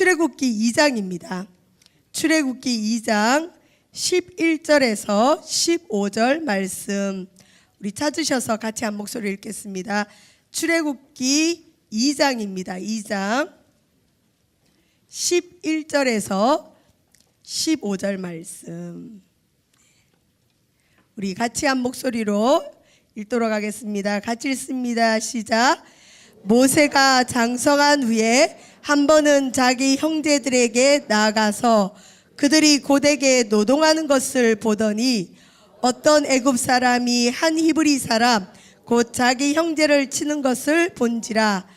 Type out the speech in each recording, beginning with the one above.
출애굽기 2장입니다. 출애굽기 2장 11절에서 15절 말씀 우리 찾으셔서 같이 한 목소리 읽겠습니다. 출애굽기 2장입니다. 2장 11절에서 15절 말씀 우리 같이 한 목소리로 읽도록 하겠습니다. 같이 읽습니다. 시작. 모세가 장성한 후에 한 번은 자기 형제들에게 나아가서 그들이 고되게 노동하는 것을 보더니 어떤 애굽 사람이 한 히브리 사람 곧 자기 형제를 치는 것을 본지라.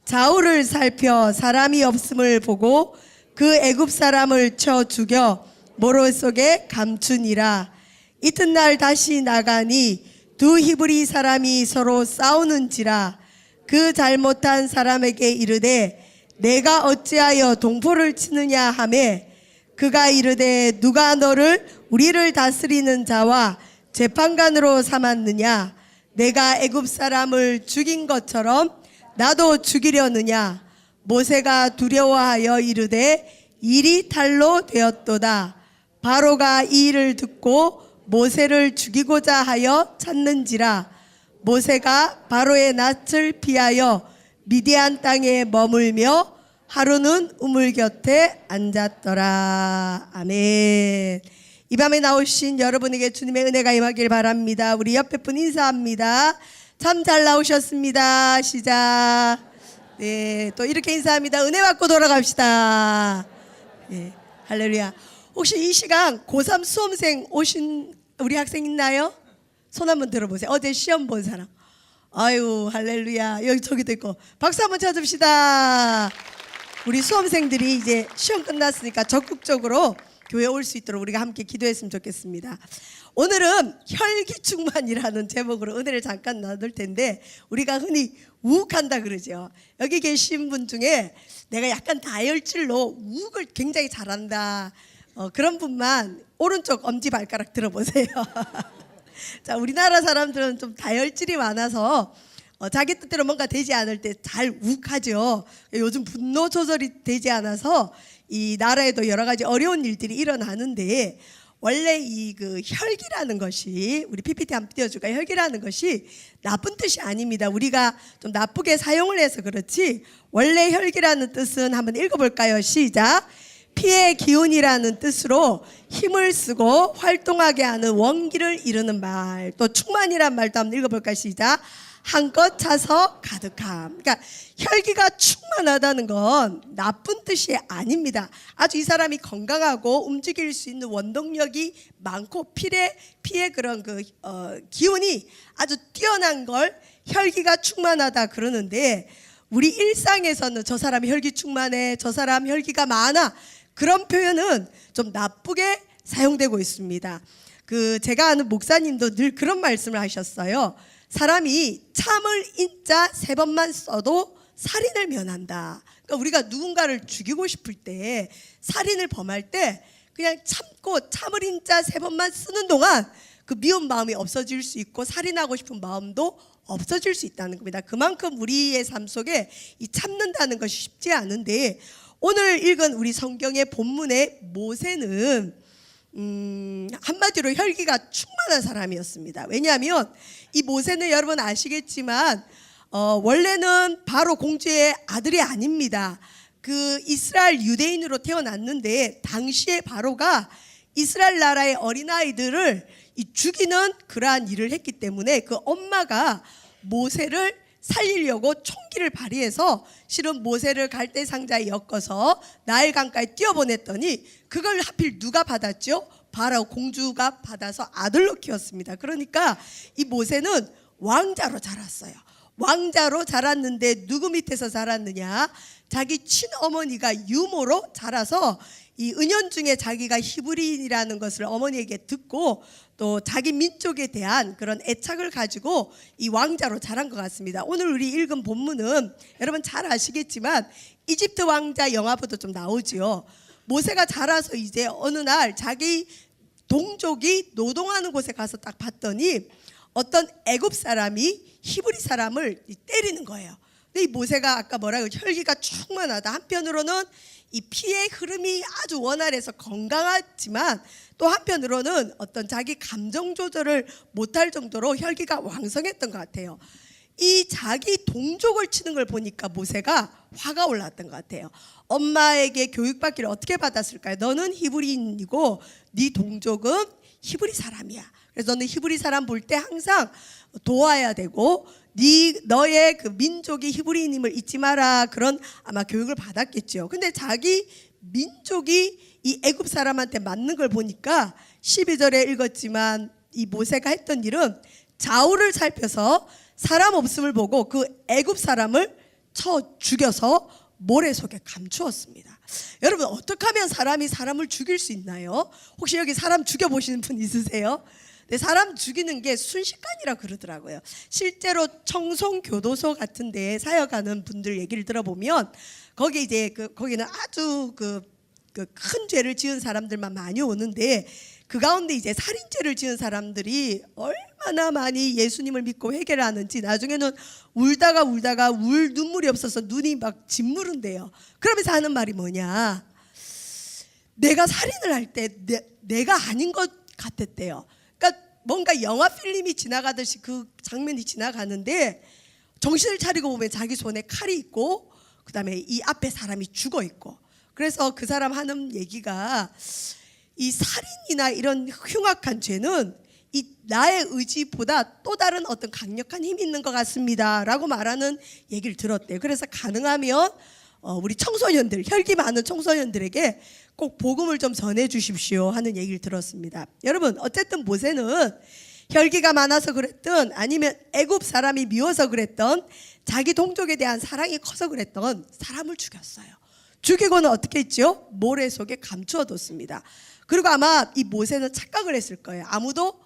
좌우를 살펴 사람이 없음을 보고 그 애굽 사람을 쳐 죽여 모로 속에 감추니라. 이튿날 다시 나가니 두 히브리 사람이 서로 싸우는지라. 그 잘못한 사람에게 이르되 내가 어찌하여 동포를 치느냐 하매 그가 이르되 누가 너를 우리를 다스리는 자와 재판관으로 삼았느냐. 내가 애굽 사람을 죽인 것처럼 나도 죽이려느냐. 모세가 두려워하여 이르되 일이 탈로 되었도다. 바로가 이 일을 듣고 모세를 죽이고자 하여 찾는지라. 모세가 바로의 낯을 피하여 미디안 땅에 머물며 하루는 우물 곁에 앉았더라. 아멘. 이 밤에 나오신 여러분에게 주님의 은혜가 임하길 바랍니다. 우리 옆에 분 인사합니다. 참 잘 나오셨습니다. 시작. 네, 또 이렇게 인사합니다. 은혜 받고 돌아갑시다. 네, 할렐루야. 혹시 이 시간 고3 수험생 오신 우리 학생 있나요? 손 한번 들어보세요. 어제 시험 본 사람. 아유, 할렐루야. 여기 저기도 있고. 박수 한번 쳐줍시다. 우리 수험생들이 이제 시험 끝났으니까 적극적으로 교회 올 수 있도록 우리가 함께 기도했으면 좋겠습니다. 오늘은 혈기충만이라는 제목으로 은혜를 잠깐 나눌 텐데, 우리가 흔히 우욱한다 그러죠. 여기 계신 분 중에 내가 약간 다혈질로 우욱을 굉장히 잘한다, 그런 분만 오른쪽 엄지발가락 들어보세요. 자, 우리나라 사람들은 좀 다혈질이 많아서 자기 뜻대로 뭔가 되지 않을 때 잘 욱하죠. 요즘 분노 조절이 되지 않아서 이 나라에도 여러 가지 어려운 일들이 일어나는데, 원래 이 그 혈기라는 것이, 우리 PPT 한번 띄워줄까요? 혈기라는 것이 나쁜 뜻이 아닙니다. 우리가 좀 나쁘게 사용을 해서 그렇지, 원래 혈기라는 뜻은 한번 읽어볼까요? 시작. 피의 기운이라는 뜻으로 힘을 쓰고 활동하게 하는 원기를 이루는 말. 또 충만이란 말도 한번 읽어볼까요? 시작. 한껏 차서 가득함. 그러니까 혈기가 충만하다는 건 나쁜 뜻이 아닙니다. 아주 이 사람이 건강하고 움직일 수 있는 원동력이 많고 피의 그런 기운이 아주 뛰어난 걸 혈기가 충만하다 그러는데, 우리 일상에서는 저 사람 혈기 충만해, 저 사람 혈기가 많아, 그런 표현은 좀 나쁘게 사용되고 있습니다. 제가 아는 목사님도 늘 그런 말씀을 하셨어요. 사람이 참을 인자 3번만 써도 살인을 면한다. 그러니까 우리가 누군가를 죽이고 싶을 때, 살인을 범할 때 그냥 참고 참을 인자 3번만 쓰는 동안 그 미운 마음이 없어질 수 있고 살인하고 싶은 마음도 없어질 수 있다는 겁니다. 그만큼 우리의 삶 속에 이 참는다는 것이 쉽지 않은데, 오늘 읽은 우리 성경의 본문의 모세는 한마디로 혈기가 충만한 사람이었습니다. 왜냐하면 이 모세는 여러분 아시겠지만 원래는 바로 공주의 아들이 아닙니다. 이스라엘 유대인으로 태어났는데, 당시에 바로가 이스라엘 나라의 어린아이들을 죽이는 그러한 일을 했기 때문에 그 엄마가 모세를 살리려고 총기를 발휘해서 실은 모세를 갈대 상자에 엮어서 나일강가에 뛰어보냈더니 그걸 하필 누가 받았죠? 바로 공주가 받아서 아들로 키웠습니다. 그러니까 이 모세는 왕자로 자랐어요. 왕자로 자랐는데 누구 밑에서 자랐느냐? 자기 친어머니가 유모로 자라서 이 은연중에 자기가 히브리인이라는 것을 어머니에게 듣고 또 자기 민족에 대한 그런 애착을 가지고 이 왕자로 자란 것 같습니다. 오늘 우리 읽은 본문은 여러분 잘 아시겠지만 이집트 왕자 영화부터 좀 나오죠. 모세가 자라서 이제 어느 날 자기 동족이 노동하는 곳에 가서 딱 봤더니 어떤 애굽 사람이 히브리 사람을 때리는 거예요. 근데 이 모세가 아까 뭐라고 혈기가 충만하다. 한편으로는 이 피의 흐름이 아주 원활해서 건강하지만 또 한편으로는 어떤 자기 감정 조절을 못할 정도로 혈기가 왕성했던 것 같아요. 이 자기 동족을 치는 걸 보니까 모세가 화가 올랐던 것 같아요. 엄마에게 교육받기를 어떻게 받았을까요? 너는 히브리인이고 네 동족은 히브리 사람이야. 그래서 너는 히브리 사람 볼 때 항상 도와야 되고 너의 그 민족이 히브리인임을 잊지 마라. 그런 아마 교육을 받았겠죠. 근데 자기 민족이 이 애굽 사람한테 맞는 걸 보니까 12절에 읽었지만 이 모세가 했던 일은 좌우를 살펴서 사람 없음을 보고 그 애굽 사람을 쳐 죽여서 모래 속에 감추었습니다. 여러분, 어떻게 하면 사람이 사람을 죽일 수 있나요? 혹시 여기 사람 죽여보시는 분 있으세요? 네, 사람 죽이는 게 순식간이라 그러더라고요. 실제로 청송교도소 같은 데에 사역하는 분들 얘기를 들어보면 거기 이제 거기는 아주 큰 죄를 지은 사람들만 많이 오는데 그 가운데 이제 살인죄를 지은 사람들이 얼마나 많이 예수님을 믿고 회개를 하는지 나중에는 울다가 울 눈물이 없어서 눈이 막 짓무른대요. 그러면서 하는 말이 뭐냐, 내가 살인을 할 때 내가 아닌 것 같았대요. 그러니까 뭔가 영화 필름이 지나가듯이 그 장면이 지나가는데 정신을 차리고 보면 자기 손에 칼이 있고 그다음에 이 앞에 사람이 죽어 있고, 그래서 그 사람 하는 얘기가 이 살인이나 이런 흉악한 죄는 이 나의 의지보다 또 다른 어떤 강력한 힘이 있는 것 같습니다 라고 말하는 얘기를 들었대요. 그래서 가능하면 우리 청소년들, 혈기 많은 청소년들에게 꼭 복음을 좀 전해 주십시오 하는 얘기를 들었습니다. 여러분, 어쨌든 모세는 혈기가 많아서 그랬든 아니면 애굽 사람이 미워서 그랬던 자기 동족에 대한 사랑이 커서 그랬던 사람을 죽였어요. 죽이고는 어떻게 했죠? 모래 속에 감추어뒀습니다. 그리고 아마 이 모세는 착각을 했을 거예요. 아무도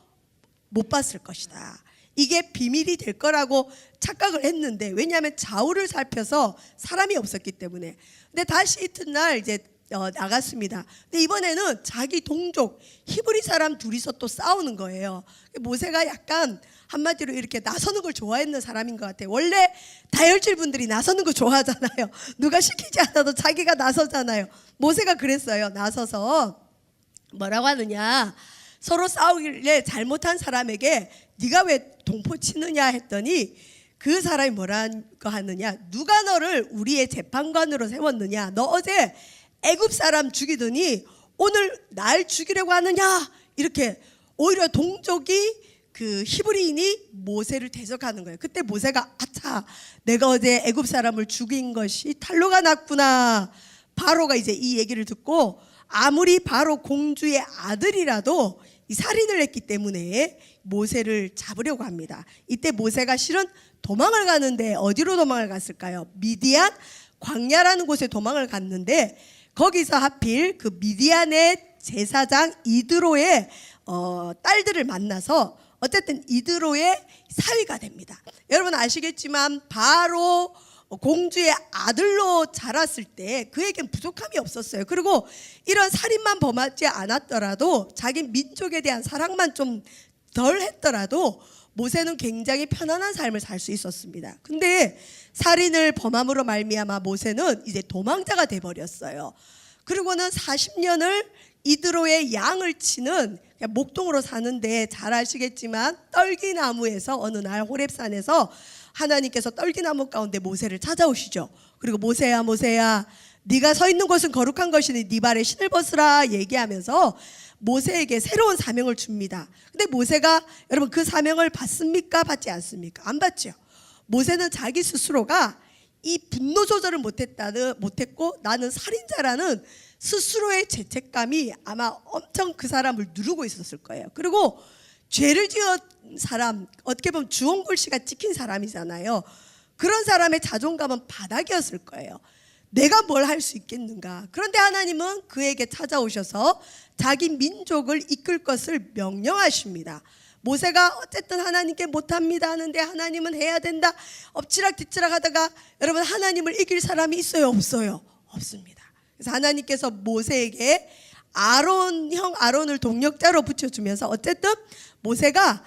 못 봤을 것이다. 이게 비밀이 될 거라고 착각을 했는데, 왜냐하면 좌우를 살펴서 사람이 없었기 때문에. 근데 다시 이튿날 이제 나갔습니다. 근데 이번에는 자기 동족 히브리 사람 둘이서 또 싸우는 거예요. 모세가 약간 한마디로 이렇게 나서는 걸 좋아했는 사람인 것 같아요. 원래 다혈질 분들이 나서는 거 좋아하잖아요. 누가 시키지 않아도 자기가 나서잖아요. 모세가 그랬어요. 나서서 뭐라고 하느냐, 서로 싸우길래 잘못한 사람에게 네가 왜 동포 치느냐 했더니 그 사람이 뭐라고 하느냐, 누가 너를 우리의 재판관으로 세웠느냐, 너 어제 애굽 사람 죽이더니 오늘 날 죽이려고 하느냐, 이렇게 오히려 동족이 그 히브리인이 모세를 대적하는 거예요. 그때 모세가 아차, 내가 어제 애굽 사람을 죽인 것이 탄로가 났구나. 바로가 이제 이 얘기를 듣고 아무리 바로 공주의 아들이라도 이 살인을 했기 때문에 모세를 잡으려고 합니다. 이때 모세가 실은 도망을 가는데 어디로 도망을 갔을까요? 미디안 광야라는 곳에 도망을 갔는데 거기서 하필 그 미디안의 제사장 이드로의 딸들을 만나서 어쨌든 이드로의 사위가 됩니다. 여러분 아시겠지만 바로 공주의 아들로 자랐을 때 그에겐 부족함이 없었어요. 그리고 이런 살인만 범하지 않았더라도 자기 민족에 대한 사랑만 좀 덜 했더라도 모세는 굉장히 편안한 삶을 살 수 있었습니다. 근데 살인을 범함으로 말미암아 모세는 이제 도망자가 돼버렸어요. 그리고는 40년을 이드로의 양을 치는 목동으로 사는데 잘 아시겠지만 떨기나무에서 어느 날 호렙산에서 하나님께서 떨기나무 가운데 모세를 찾아오시죠. 그리고 모세야 모세야, 네가 서 있는 곳은 거룩한 것이니 네 발에 신을 벗으라 얘기하면서 모세에게 새로운 사명을 줍니다. 근데 모세가 여러분 그 사명을 받습니까? 받지 않습니까? 안 받죠. 모세는 자기 스스로가 이 분노 조절을 못했고 나는 살인자라는 스스로의 죄책감이 아마 엄청 그 사람을 누르고 있었을 거예요. 그리고 죄를 지은 사람, 어떻게 보면 주홍글씨가 찍힌 사람이잖아요. 그런 사람의 자존감은 바닥이었을 거예요. 내가 뭘 할 수 있겠는가. 그런데 하나님은 그에게 찾아오셔서 자기 민족을 이끌 것을 명령하십니다. 모세가 어쨌든 하나님께 못합니다 하는데 하나님은 해야 된다 엎치락뒤치락 하다가 여러분 하나님을 이길 사람이 있어요 없어요? 없습니다. 그래서 하나님께서 모세에게 형 아론을 동력자로 붙여주면서 어쨌든 모세가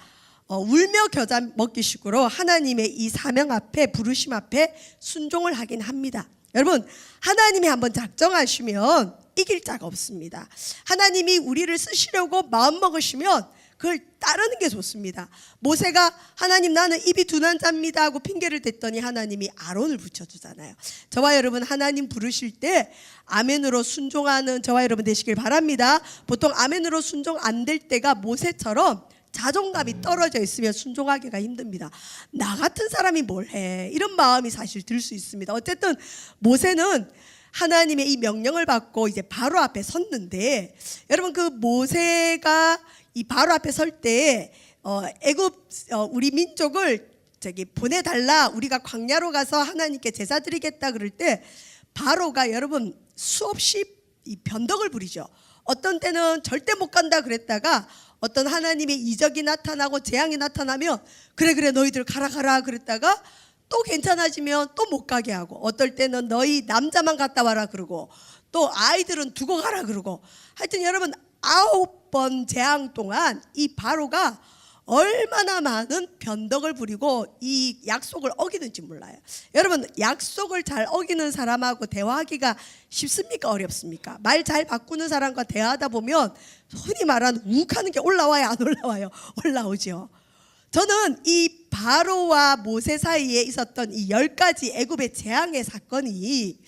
울며 겨자 먹기식으로 하나님의 이 사명 앞에 부르심 앞에 순종을 하긴 합니다. 여러분, 하나님이 한번 작정하시면 이길 자가 없습니다. 하나님이 우리를 쓰시려고 마음먹으시면 그걸 따르는 게 좋습니다. 모세가 하나님 나는 입이 둔한 자입니다 하고 핑계를 댔더니 하나님이 아론을 붙여주잖아요. 저와 여러분 하나님 부르실 때 아멘으로 순종하는 저와 여러분 되시길 바랍니다. 보통 아멘으로 순종 안 될 때가 모세처럼 자존감이 떨어져 있으면 순종하기가 힘듭니다. 나 같은 사람이 뭘 해? 이런 마음이 사실 들 수 있습니다. 어쨌든 모세는 하나님의 이 명령을 받고 이제 바로 앞에 섰는데, 여러분 그 모세가 이 바로 앞에 설 때 애굽 우리 민족을 보내달라, 우리가 광야로 가서 하나님께 제사 드리겠다 그럴 때 바로가 여러분 수없이 이 변덕을 부리죠. 어떤 때는 절대 못 간다 그랬다가 어떤 하나님의 이적이 나타나고 재앙이 나타나면 그래 너희들 가라 그랬다가 또 괜찮아지면 또 못 가게 하고, 어떨 때는 너희 남자만 갔다 와라 그러고 또 아이들은 두고 가라 그러고, 하여튼 여러분 9번 재앙 동안 이 바로가 얼마나 많은 변덕을 부리고 이 약속을 어기는지 몰라요. 여러분 약속을 잘 어기는 사람하고 대화하기가 쉽습니까 어렵습니까? 말 잘 바꾸는 사람과 대화하다 보면 흔히 말하는 욱하는 게 올라와요 안 올라와요? 올라오죠. 저는 이 바로와 모세 사이에 있었던 이 10가지 애굽의 재앙의 사건이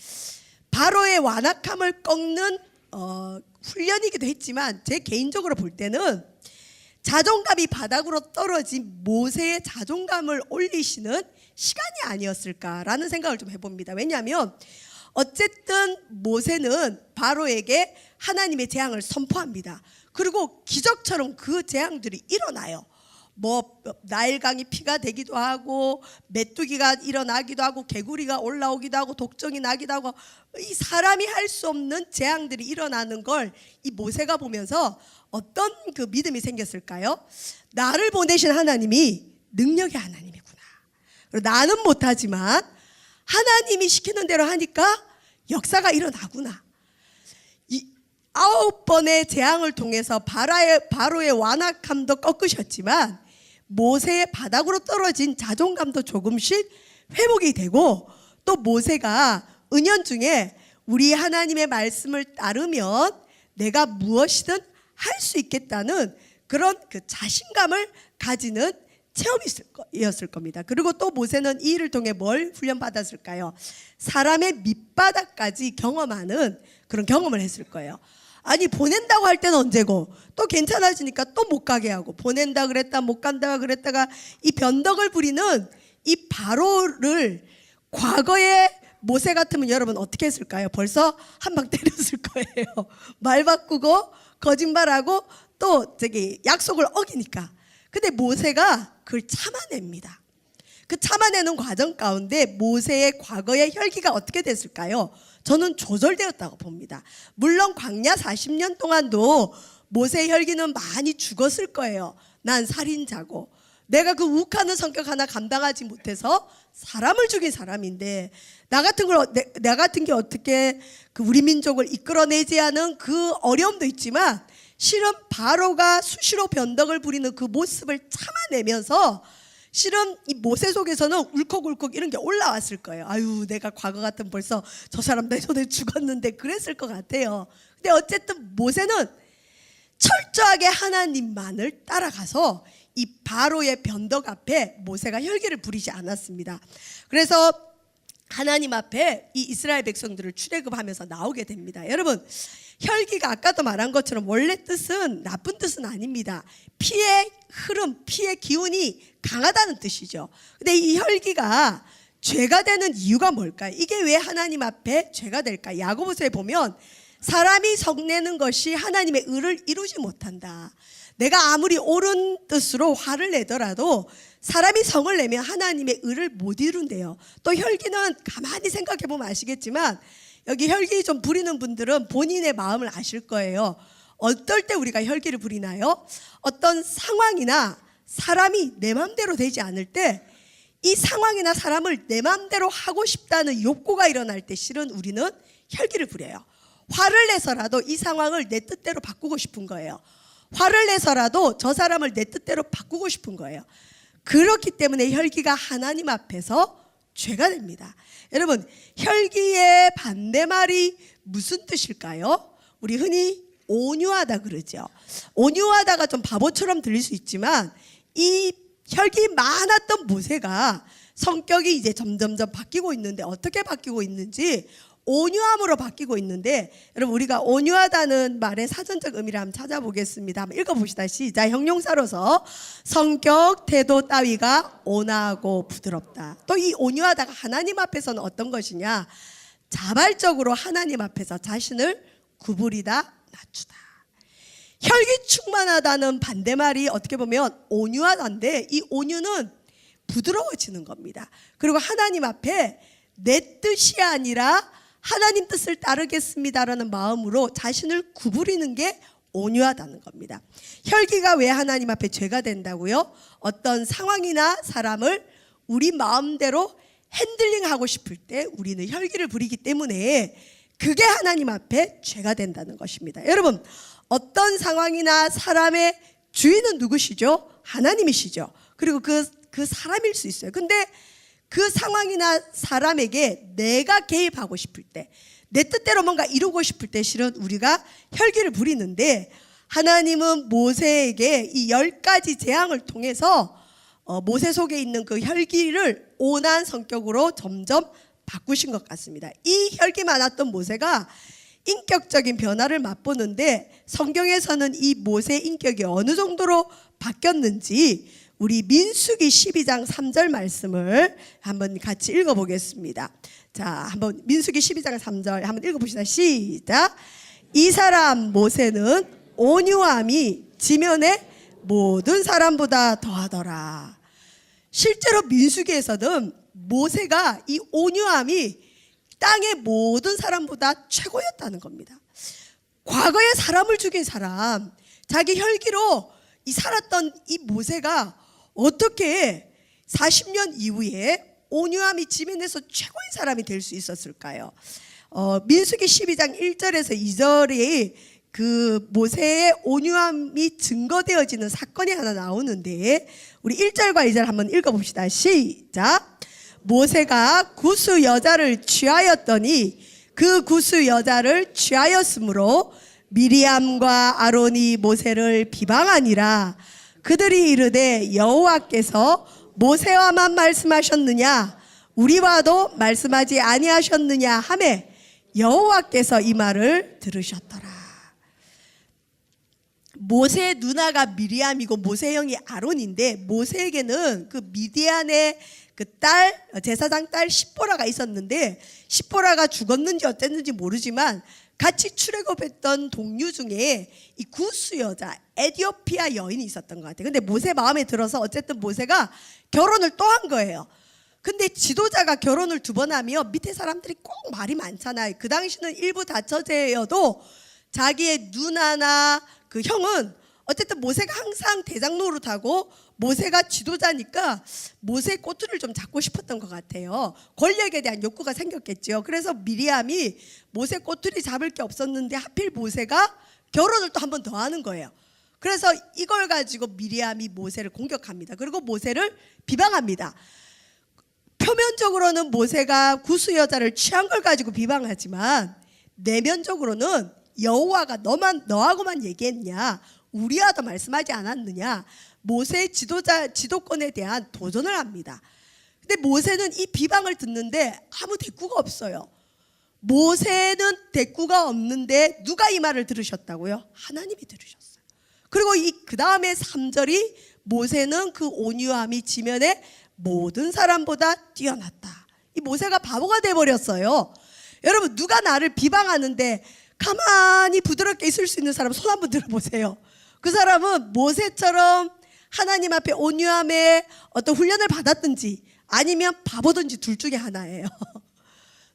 바로의 완악함을 꺾는 훈련이기도 했지만, 제 개인적으로 볼 때는 자존감이 바닥으로 떨어진 모세의 자존감을 올리시는 시간이 아니었을까라는 생각을 좀 해봅니다. 왜냐하면 어쨌든 모세는 바로에게 하나님의 재앙을 선포합니다. 그리고 기적처럼 그 재앙들이 일어나요. 뭐 나일강이 피가 되기도 하고 메뚜기가 일어나기도 하고 개구리가 올라오기도 하고 독정이 나기도 하고, 이 사람이 할 수 없는 재앙들이 일어나는 걸 이 모세가 보면서 어떤 그 믿음이 생겼을까요? 나를 보내신 하나님이 능력의 하나님이구나. 나는 못하지만 하나님이 시키는 대로 하니까 역사가 일어나구나. 이 9번의 재앙을 통해서 바로의 완악함도 꺾으셨지만 모세의 바닥으로 떨어진 자존감도 조금씩 회복이 되고, 또 모세가 은연중에 우리 하나님의 말씀을 따르면 내가 무엇이든 할 수 있겠다는 그런 그 자신감을 가지는 체험이었을 겁니다. 그리고 또 모세는 이 일을 통해 뭘 훈련받았을까요? 사람의 밑바닥까지 경험하는 그런 경험을 했을 거예요. 아니 보낸다고 할 때는 언제고 또 괜찮아지니까 또 못 가게 하고, 보낸다 그랬다 못 간다 그랬다가 이 변덕을 부리는 이 바로를 과거에 모세 같으면 여러분 어떻게 했을까요? 벌써 한 방 때렸을 거예요. 말 바꾸고 거짓말하고 또 약속을 어기니까. 근데 모세가 그걸 참아냅니다. 그 참아내는 과정 가운데 모세의 과거의 혈기가 어떻게 됐을까요? 저는 조절되었다고 봅니다. 물론 광야 40년 동안도 모세의 혈기는 많이 죽었을 거예요. 난 살인자고 내가 그 욱하는 성격 하나 감당하지 못해서 사람을 죽인 사람인데 나 같은 게 어떻게 그 우리 민족을 이끌어내지 않은 그 어려움도 있지만, 실은 바로가 수시로 변덕을 부리는 그 모습을 참아내면서 실은 이 모세 속에서는 울컥울컥 이런 게 올라왔을 거예요. 아유 내가 과거 같으면 벌써 저 사람 내 손에 죽었는데 그랬을 것 같아요. 근데 어쨌든 모세는 철저하게 하나님만을 따라가서 이 바로의 변덕 앞에 모세가 혈기를 부리지 않았습니다. 그래서 하나님 앞에 이 이스라엘 백성들을 출애굽하면서 나오게 됩니다. 여러분 혈기가 아까도 말한 것처럼 원래 뜻은 나쁜 뜻은 아닙니다. 피의 흐름, 피의 기운이 강하다는 뜻이죠. 근데 이 혈기가 죄가 되는 이유가 뭘까요? 이게 왜 하나님 앞에 죄가 될까? 야고보서에 보면 사람이 성내는 것이 하나님의 의를 이루지 못한다. 내가 아무리 옳은 뜻으로 화를 내더라도 사람이 성을 내면 하나님의 의를 못 이룬대요. 또 혈기는 가만히 생각해 보면 아시겠지만, 여기 혈기 좀 부리는 분들은 본인의 마음을 아실 거예요. 어떨 때 우리가 혈기를 부리나요? 어떤 상황이나 사람이 내 마음대로 되지 않을 때, 이 상황이나 사람을 내 마음대로 하고 싶다는 욕구가 일어날 때 실은 우리는 혈기를 부려요. 화를 내서라도 이 상황을 내 뜻대로 바꾸고 싶은 거예요. 화를 내서라도 저 사람을 내 뜻대로 바꾸고 싶은 거예요. 그렇기 때문에 혈기가 하나님 앞에서 죄가 됩니다. 여러분, 혈기의 반대말이 무슨 뜻일까요? 우리 흔히 온유하다 그러죠. 온유하다가 좀 바보처럼 들릴 수 있지만 이 혈기 많았던 모세가 성격이 이제 점점점 바뀌고 있는데, 어떻게 바뀌고 있는지 온유함으로 바뀌고 있는데, 여러분 우리가 온유하다는 말의 사전적 의미를 한번 찾아보겠습니다. 한번 읽어봅시다. 시작. 형용사로서 성격, 태도 따위가 온화하고 부드럽다. 또 이 온유하다가 하나님 앞에서는 어떤 것이냐? 자발적으로 하나님 앞에서 자신을 구부리다, 낮추다. 혈기 충만하다는 반대말이 어떻게 보면 온유하다인데, 이 온유는 부드러워지는 겁니다. 그리고 하나님 앞에 내 뜻이 아니라 하나님 뜻을 따르겠습니다라는 마음으로 자신을 구부리는 게 온유하다는 겁니다. 혈기가 왜 하나님 앞에 죄가 된다고요? 어떤 상황이나 사람을 우리 마음대로 핸들링하고 싶을 때 우리는 혈기를 부리기 때문에 그게 하나님 앞에 죄가 된다는 것입니다. 여러분, 어떤 상황이나 사람의 주인은 누구시죠? 하나님이시죠. 그리고 그 사람일 수 있어요. 근데 그 상황이나 사람에게 내가 개입하고 싶을 때, 내 뜻대로 뭔가 이루고 싶을 때 실은 우리가 혈기를 부리는데, 하나님은 모세에게 이 10가지 재앙을 통해서 모세 속에 있는 그 혈기를 온화한 성격으로 점점 바꾸신 것 같습니다. 이 혈기 많았던 모세가 인격적인 변화를 맛보는데, 성경에서는 이 모세의 인격이 어느 정도로 바뀌었는지 우리 민수기 12장 3절 말씀을 한번 같이 읽어보겠습니다. 자, 한번 민수기 12장 3절 한번 읽어봅시다. 시작. 이 사람 모세는 온유함이 지면의 모든 사람보다 더하더라. 실제로 민수기에서는 모세가 이 온유함이 땅의 모든 사람보다 최고였다는 겁니다. 과거에 사람을 죽인 사람, 자기 혈기로 살았던 이 모세가 어떻게 40년 이후에 온유함이 지면에서 최고의 사람이 될 수 있었을까요? 민수기 12장 1절에서 2절에 그 모세의 온유함이 증거되어지는 사건이 하나 나오는데, 우리 1절과 2절 한번 읽어봅시다. 시작. 모세가 구스 여자를 취하였더니 그 구스 여자를 취하였으므로 미리암과 아론이 모세를 비방하니라. 그들이 이르되 여호와께서 모세와만 말씀하셨느냐 우리와도 말씀하지 아니하셨느냐 하매 여호와께서 이 말을 들으셨더라. 모세의 누나가 미리암이고 모세 형이 아론인데, 모세에게는 그 미디안의 그 딸, 제사장 딸 십보라가 있었는데, 십보라가 죽었는지 어땠는지 모르지만 같이 출애굽했던 동료 중에 이 구스 여자, 에티오피아 여인이 있었던 것 같아요. 근데 모세 마음에 들어서 어쨌든 모세가 결혼을 또 한 거예요. 근데 지도자가 결혼을 2번 하면 밑에 사람들이 꼭 말이 많잖아요. 그 당시는 일부 다처제여도 자기의 누나나 그 형은 어쨌든 모세가 항상 대장 노릇하고 모세가 지도자니까 모세의 꼬투리를 좀 잡고 싶었던 것 같아요. 권력에 대한 욕구가 생겼겠죠. 그래서 미리암이 모세 꼬투리 잡을 게 없었는데 하필 모세가 결혼을 또 한 번 더 하는 거예요. 그래서 이걸 가지고 미리암이 모세를 공격합니다. 그리고 모세를 비방합니다. 표면적으로는 모세가 구스 여자를 취한 걸 가지고 비방하지만 내면적으로는 여호와가 너하고만 얘기했냐, 우리와도 말씀하지 않았느냐, 모세의 지도권에 대한 도전을 합니다. 근데 모세는 이 비방을 듣는데 아무 대꾸가 없어요. 모세는 대꾸가 없는데 누가 이 말을 들으셨다고요? 하나님이 들으셨어요. 그리고 그 다음에 3절이 모세는 그 온유함이 지면에 모든 사람보다 뛰어났다. 이 모세가 바보가 돼버렸어요. 여러분, 누가 나를 비방하는데 가만히 부드럽게 있을 수 있는 사람 손 한번 들어보세요. 그 사람은 모세처럼 하나님 앞에 온유함에 어떤 훈련을 받았든지 아니면 바보든지 둘 중에 하나예요.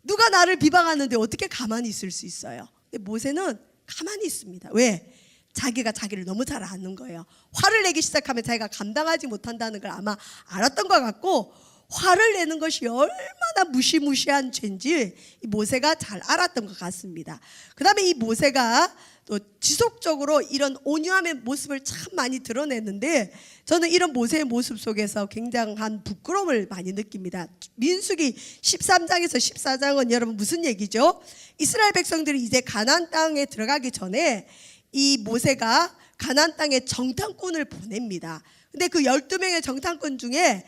누가 나를 비방하는데 어떻게 가만히 있을 수 있어요? 근데 모세는 가만히 있습니다. 왜? 자기가 자기를 너무 잘 아는 거예요. 화를 내기 시작하면 자기가 감당하지 못한다는 걸 아마 알았던 것 같고, 화를 내는 것이 얼마나 무시무시한 죄인지 이 모세가 잘 알았던 것 같습니다. 그 다음에 이 모세가 또 지속적으로 이런 온유함의 모습을 참 많이 드러냈는데, 저는 이런 모세의 모습 속에서 굉장한 부끄러움을 많이 느낍니다. 민수기 13장에서 14장은 여러분 무슨 얘기죠? 이스라엘 백성들이 이제 가나안 땅에 들어가기 전에 이 모세가 가나안 땅에 정탐꾼을 보냅니다. 근데 그 12명의 정탐꾼 중에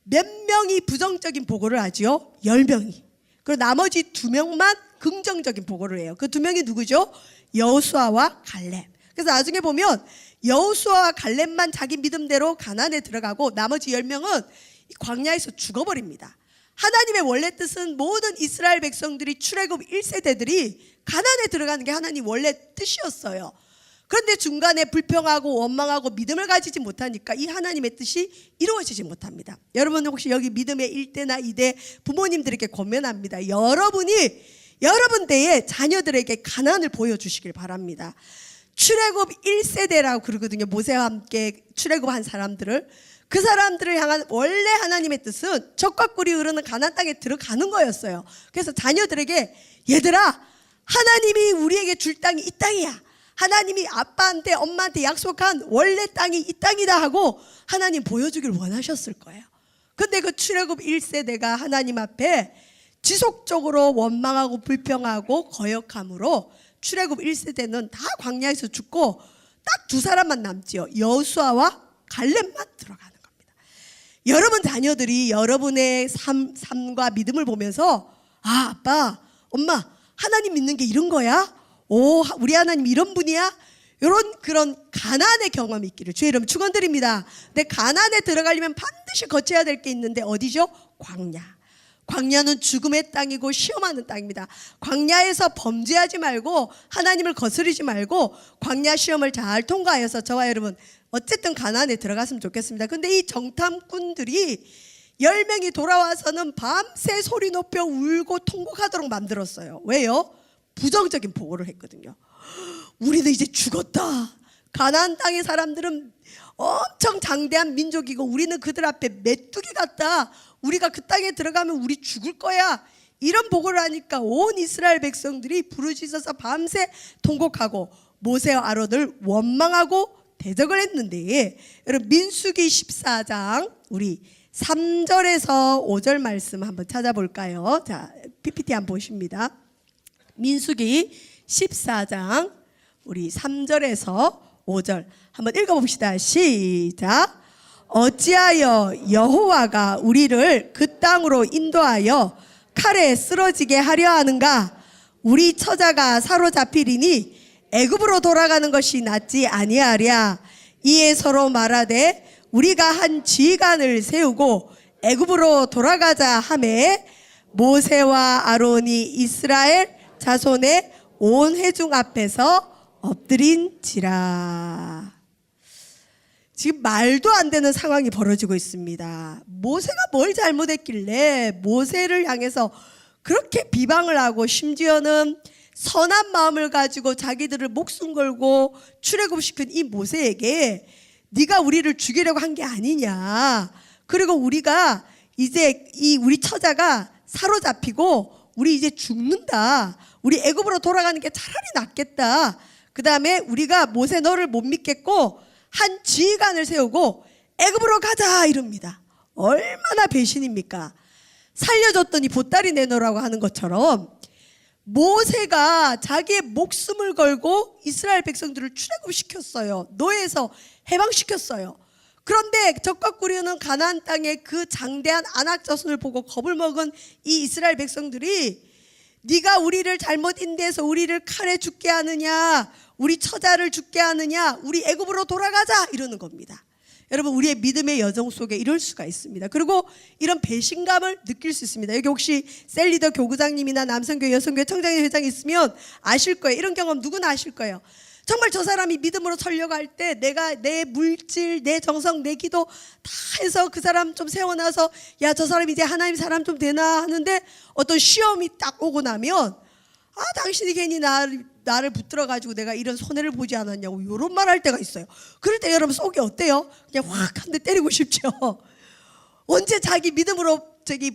몇 명이 부정적인 보고를 하지요? 10명이. 그리고 나머지 2명만 긍정적인 보고를 해요. 그 2명이 누구죠? 여호수아와 갈렙. 그래서 나중에 보면 여호수아와 갈렙만 자기 믿음대로 가나안에 들어가고 나머지 10명은 광야에서 죽어버립니다. 하나님의 원래 뜻은 모든 이스라엘 백성들이 출애굽 1세대들이 가나안에 들어가는 게 하나님 원래 뜻이었어요. 그런데 중간에 불평하고 원망하고 믿음을 가지지 못하니까 이 하나님의 뜻이 이루어지지 못합니다. 여러분 혹시 여기 믿음의 1대나 2대 부모님들에게 권면합니다. 여러분이 여러분 때에 자녀들에게 가나안을 보여주시길 바랍니다. 출애굽 1세대라고 그러거든요. 모세와 함께 출애굽한 사람들을. 그 사람들을 향한 원래 하나님의 뜻은 젖과 꿀이 흐르는 가나안 땅에 들어가는 거였어요. 그래서 자녀들에게 얘들아, 하나님이 우리에게 줄 땅이 이 땅이야. 하나님이 아빠한테 엄마한테 약속한 원래 땅이 이 땅이다 하고 하나님 보여주길 원하셨을 거예요. 근데 그 출애굽 1세대가 하나님 앞에 지속적으로 원망하고 불평하고 거역함으로 출애굽 1세대는 다 광야에서 죽고 딱 2사람만 남지요. 여호수아와 갈렙만 들어가는 겁니다. 여러분 자녀들이 여러분의 삶과 믿음을 보면서 아, 아빠, 엄마, 하나님 믿는 게 이런 거야? 오, 우리 하나님 이런 분이야? 이런 그런 가나안의 경험이 있기를 주의 이름 축원드립니다. 근데 가나안에 들어가려면 반드시 거쳐야 될 게 있는데 어디죠? 광야. 광야는 죽음의 땅이고 시험하는 땅입니다. 광야에서 범죄하지 말고 하나님을 거스르지 말고 광야 시험을 잘 통과해서 저와 여러분 어쨌든 가나안에 들어갔으면 좋겠습니다. 근데 이 정탐꾼들이 10명이 돌아와서는 밤새 소리 높여 울고 통곡하도록 만들었어요. 왜요? 부정적인 보고를 했거든요. 우리는 이제 죽었다. 가나안 땅의 사람들은 엄청 장대한 민족이고 우리는 그들 앞에 메뚜기 같다. 우리가 그 땅에 들어가면 우리 죽을 거야. 이런 보고를 하니까 온 이스라엘 백성들이 부르짖어서 밤새 통곡하고 모세와 아론을 원망하고 대적을 했는데, 여러분 민수기 14장 우리 3절에서 5절 말씀 한번 찾아볼까요? 자, PPT 한번 보십니다. 민수기 14장 우리 3절에서 5절 한번 읽어봅시다. 시작. 어찌하여 여호와가 우리를 그 땅으로 인도하여 칼에 쓰러지게 하려 하는가? 우리 처자가 사로잡히리니 애굽으로 돌아가는 것이 낫지 아니하랴. 이에 서로 말하되 우리가 한 지휘관을 세우고 애굽으로 돌아가자 하매 모세와 아론이 이스라엘 자손의 온 회중 앞에서 엎드린지라. 지금 말도 안 되는 상황이 벌어지고 있습니다. 모세가 뭘 잘못했길래 모세를 향해서 그렇게 비방을 하고 심지어는 선한 마음을 가지고 자기들을 목숨 걸고 출애굽시킨 이 모세에게 네가 우리를 죽이려고 한 게 아니냐. 그리고 우리가 이제 우리 처자가 사로잡히고 우리 이제 죽는다. 우리 애굽으로 돌아가는 게 차라리 낫겠다. 그 다음에 우리가 모세 너를 못 믿겠고 한 지휘관을 세우고 애굽으로 가자 이럽니다. 얼마나 배신입니까? 살려줬더니 보따리 내놓으라고 하는 것처럼 모세가 자기의 목숨을 걸고 이스라엘 백성들을 출애굽시켰어요. 노예에서 해방시켰어요. 그런데 젖과 꿀이 흐르는 가나안 땅의 그 장대한 아낙 자손을 보고 겁을 먹은 이 이스라엘 백성들이 네가 우리를 잘못 인도해서 우리를 칼에 죽게 하느냐, 우리 처자를 죽게 하느냐, 우리 애굽으로 돌아가자 이러는 겁니다. 여러분 우리의 믿음의 여정 속에 이럴 수가 있습니다. 그리고 이런 배신감을 느낄 수 있습니다. 여기 혹시 셀리더 교구장님이나 남성교회 여성교회 청장회 회장이 있으면 아실 거예요. 이런 경험 누구나 아실 거예요. 정말 저 사람이 믿음으로 서려고 할 때 내가 내 물질, 내 정성, 내 기도 다 해서 그 사람 좀 세워놔서 야, 저 사람 이제 하나님 사람 좀 되나 하는데 어떤 시험이 딱 오고 나면 아, 당신이 괜히 나를 붙들어가지고 내가 이런 손해를 보지 않았냐고 이런 말 할 때가 있어요. 그럴 때 여러분 속이 어때요? 그냥 확 한 대 때리고 싶죠. 언제 자기 믿음으로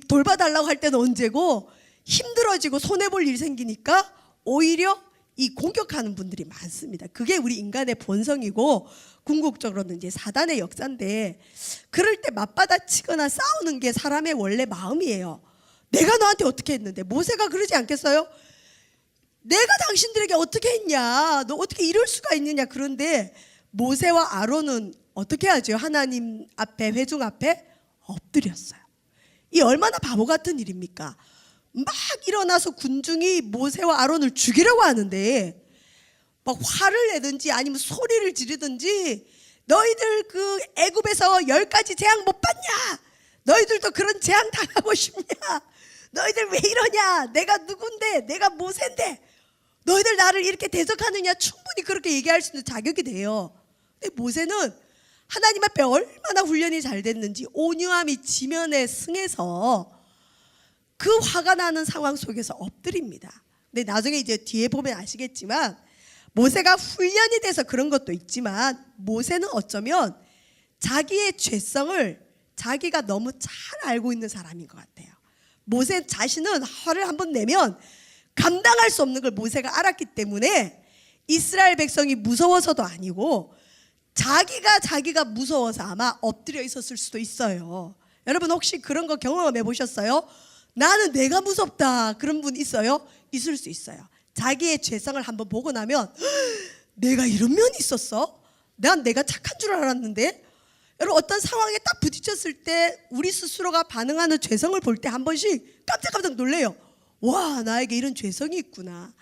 돌봐달라고 할 때는 언제고 힘들어지고 손해볼 일 생기니까 오히려 이 공격하는 분들이 많습니다. 그게 우리 인간의 본성이고 궁극적으로는 이제 사단의 역사인데, 그럴 때 맞받아치거나 싸우는 게 사람의 원래 마음이에요. 내가 너한테 어떻게 했는데. 모세가 그러지 않겠어요? 내가 당신들에게 어떻게 했냐, 너 어떻게 이럴 수가 있느냐. 그런데 모세와 아론은 어떻게 하죠? 하나님 앞에, 회중 앞에 엎드렸어요. 이 얼마나 바보 같은 일입니까? 막 일어나서 군중이 모세와 아론을 죽이려고 하는데 막 화를 내든지 아니면 소리를 지르든지, 너희들 그 애굽에서 10가지 재앙 못 봤냐? 너희들도 그런 재앙 당하고 싶냐? 너희들 왜 이러냐? 내가 누군데? 내가 모세인데 너희들 나를 이렇게 대적하느냐? 충분히 그렇게 얘기할 수 있는 자격이 돼요. 근데 모세는 하나님 앞에 얼마나 훈련이 잘 됐는지 온유함이 지면에 승해서 그 화가 나는 상황 속에서 엎드립니다. 근데 나중에 이제 뒤에 보면 아시겠지만 모세가 훈련이 돼서 그런 것도 있지만, 모세는 어쩌면 자기의 죄성을 자기가 너무 잘 알고 있는 사람인 것 같아요. 모세 자신은 화를 한번 내면 감당할 수 없는 걸 모세가 알았기 때문에 이스라엘 백성이 무서워서도 아니고 자기가 무서워서 아마 엎드려 있었을 수도 있어요. 여러분 혹시 그런 거 경험해 보셨어요? 나는 내가 무섭다 그런 분 있어요? 있을 수 있어요. 자기의 죄성을 한번 보고 나면 내가 이런 면이 있었어? 난 내가 착한 줄 알았는데. 여러분 어떤 상황에 딱 부딪혔을 때 우리 스스로가 반응하는 죄성을 볼 때 한 번씩 깜짝깜짝 놀래요. 와, 나에게 이런 죄성이 있구나.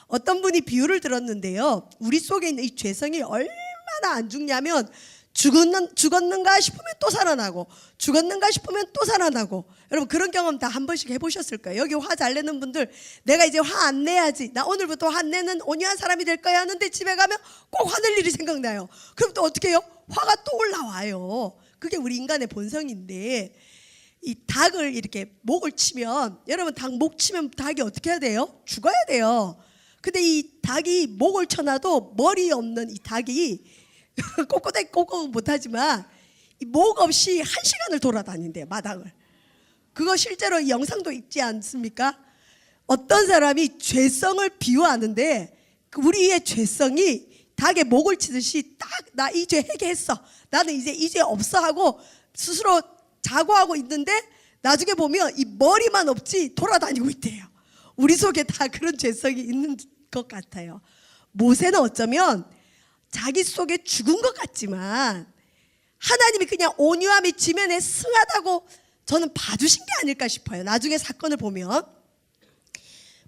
어떤 분이 비유를 들었는데요, 우리 속에 있는 이 죄성이 얼마나 안 죽냐면 죽었는가 싶으면 또 살아나고, 죽었는가 싶으면 또 살아나고. 여러분 그런 경험 다 한 번씩 해보셨을 거예요. 여기 화 잘 내는 분들, 내가 이제 화 안 내야지, 나 오늘부터 화 안 내는 온유한 사람이 될 거야 하는데 집에 가면 꼭 화낼 일이 생각나요. 그럼 또 어떻게 해요? 화가 또 올라와요. 그게 우리 인간의 본성인데, 이 닭을 이렇게 목을 치면, 여러분 닭 목 치면 닭이 어떻게 해야 돼요? 죽어야 돼요. 근데 이 닭이 목을 쳐놔도 머리 없는 이 닭이 꼬꼬대 못하지만 이 목 없이 1시간을 돌아다닌대요, 마당을. 그거 실제로 영상도 있지 않습니까? 어떤 사람이 죄성을 비유하는데 우리의 죄성이 닭의 목을 치듯이 딱 나 이 죄 해결했어, 나는 이제 이 죄 없어 하고 스스로 자고하고 있는데 나중에 보면 이 머리만 없지 돌아다니고 있대요. 우리 속에 다 그런 죄성이 있는 것 같아요. 모세는 어쩌면 자기 속에 죽은 것 같지만 하나님이 그냥 온유함이 지면에 승하다고 저는 봐주신 게 아닐까 싶어요. 나중에 사건을 보면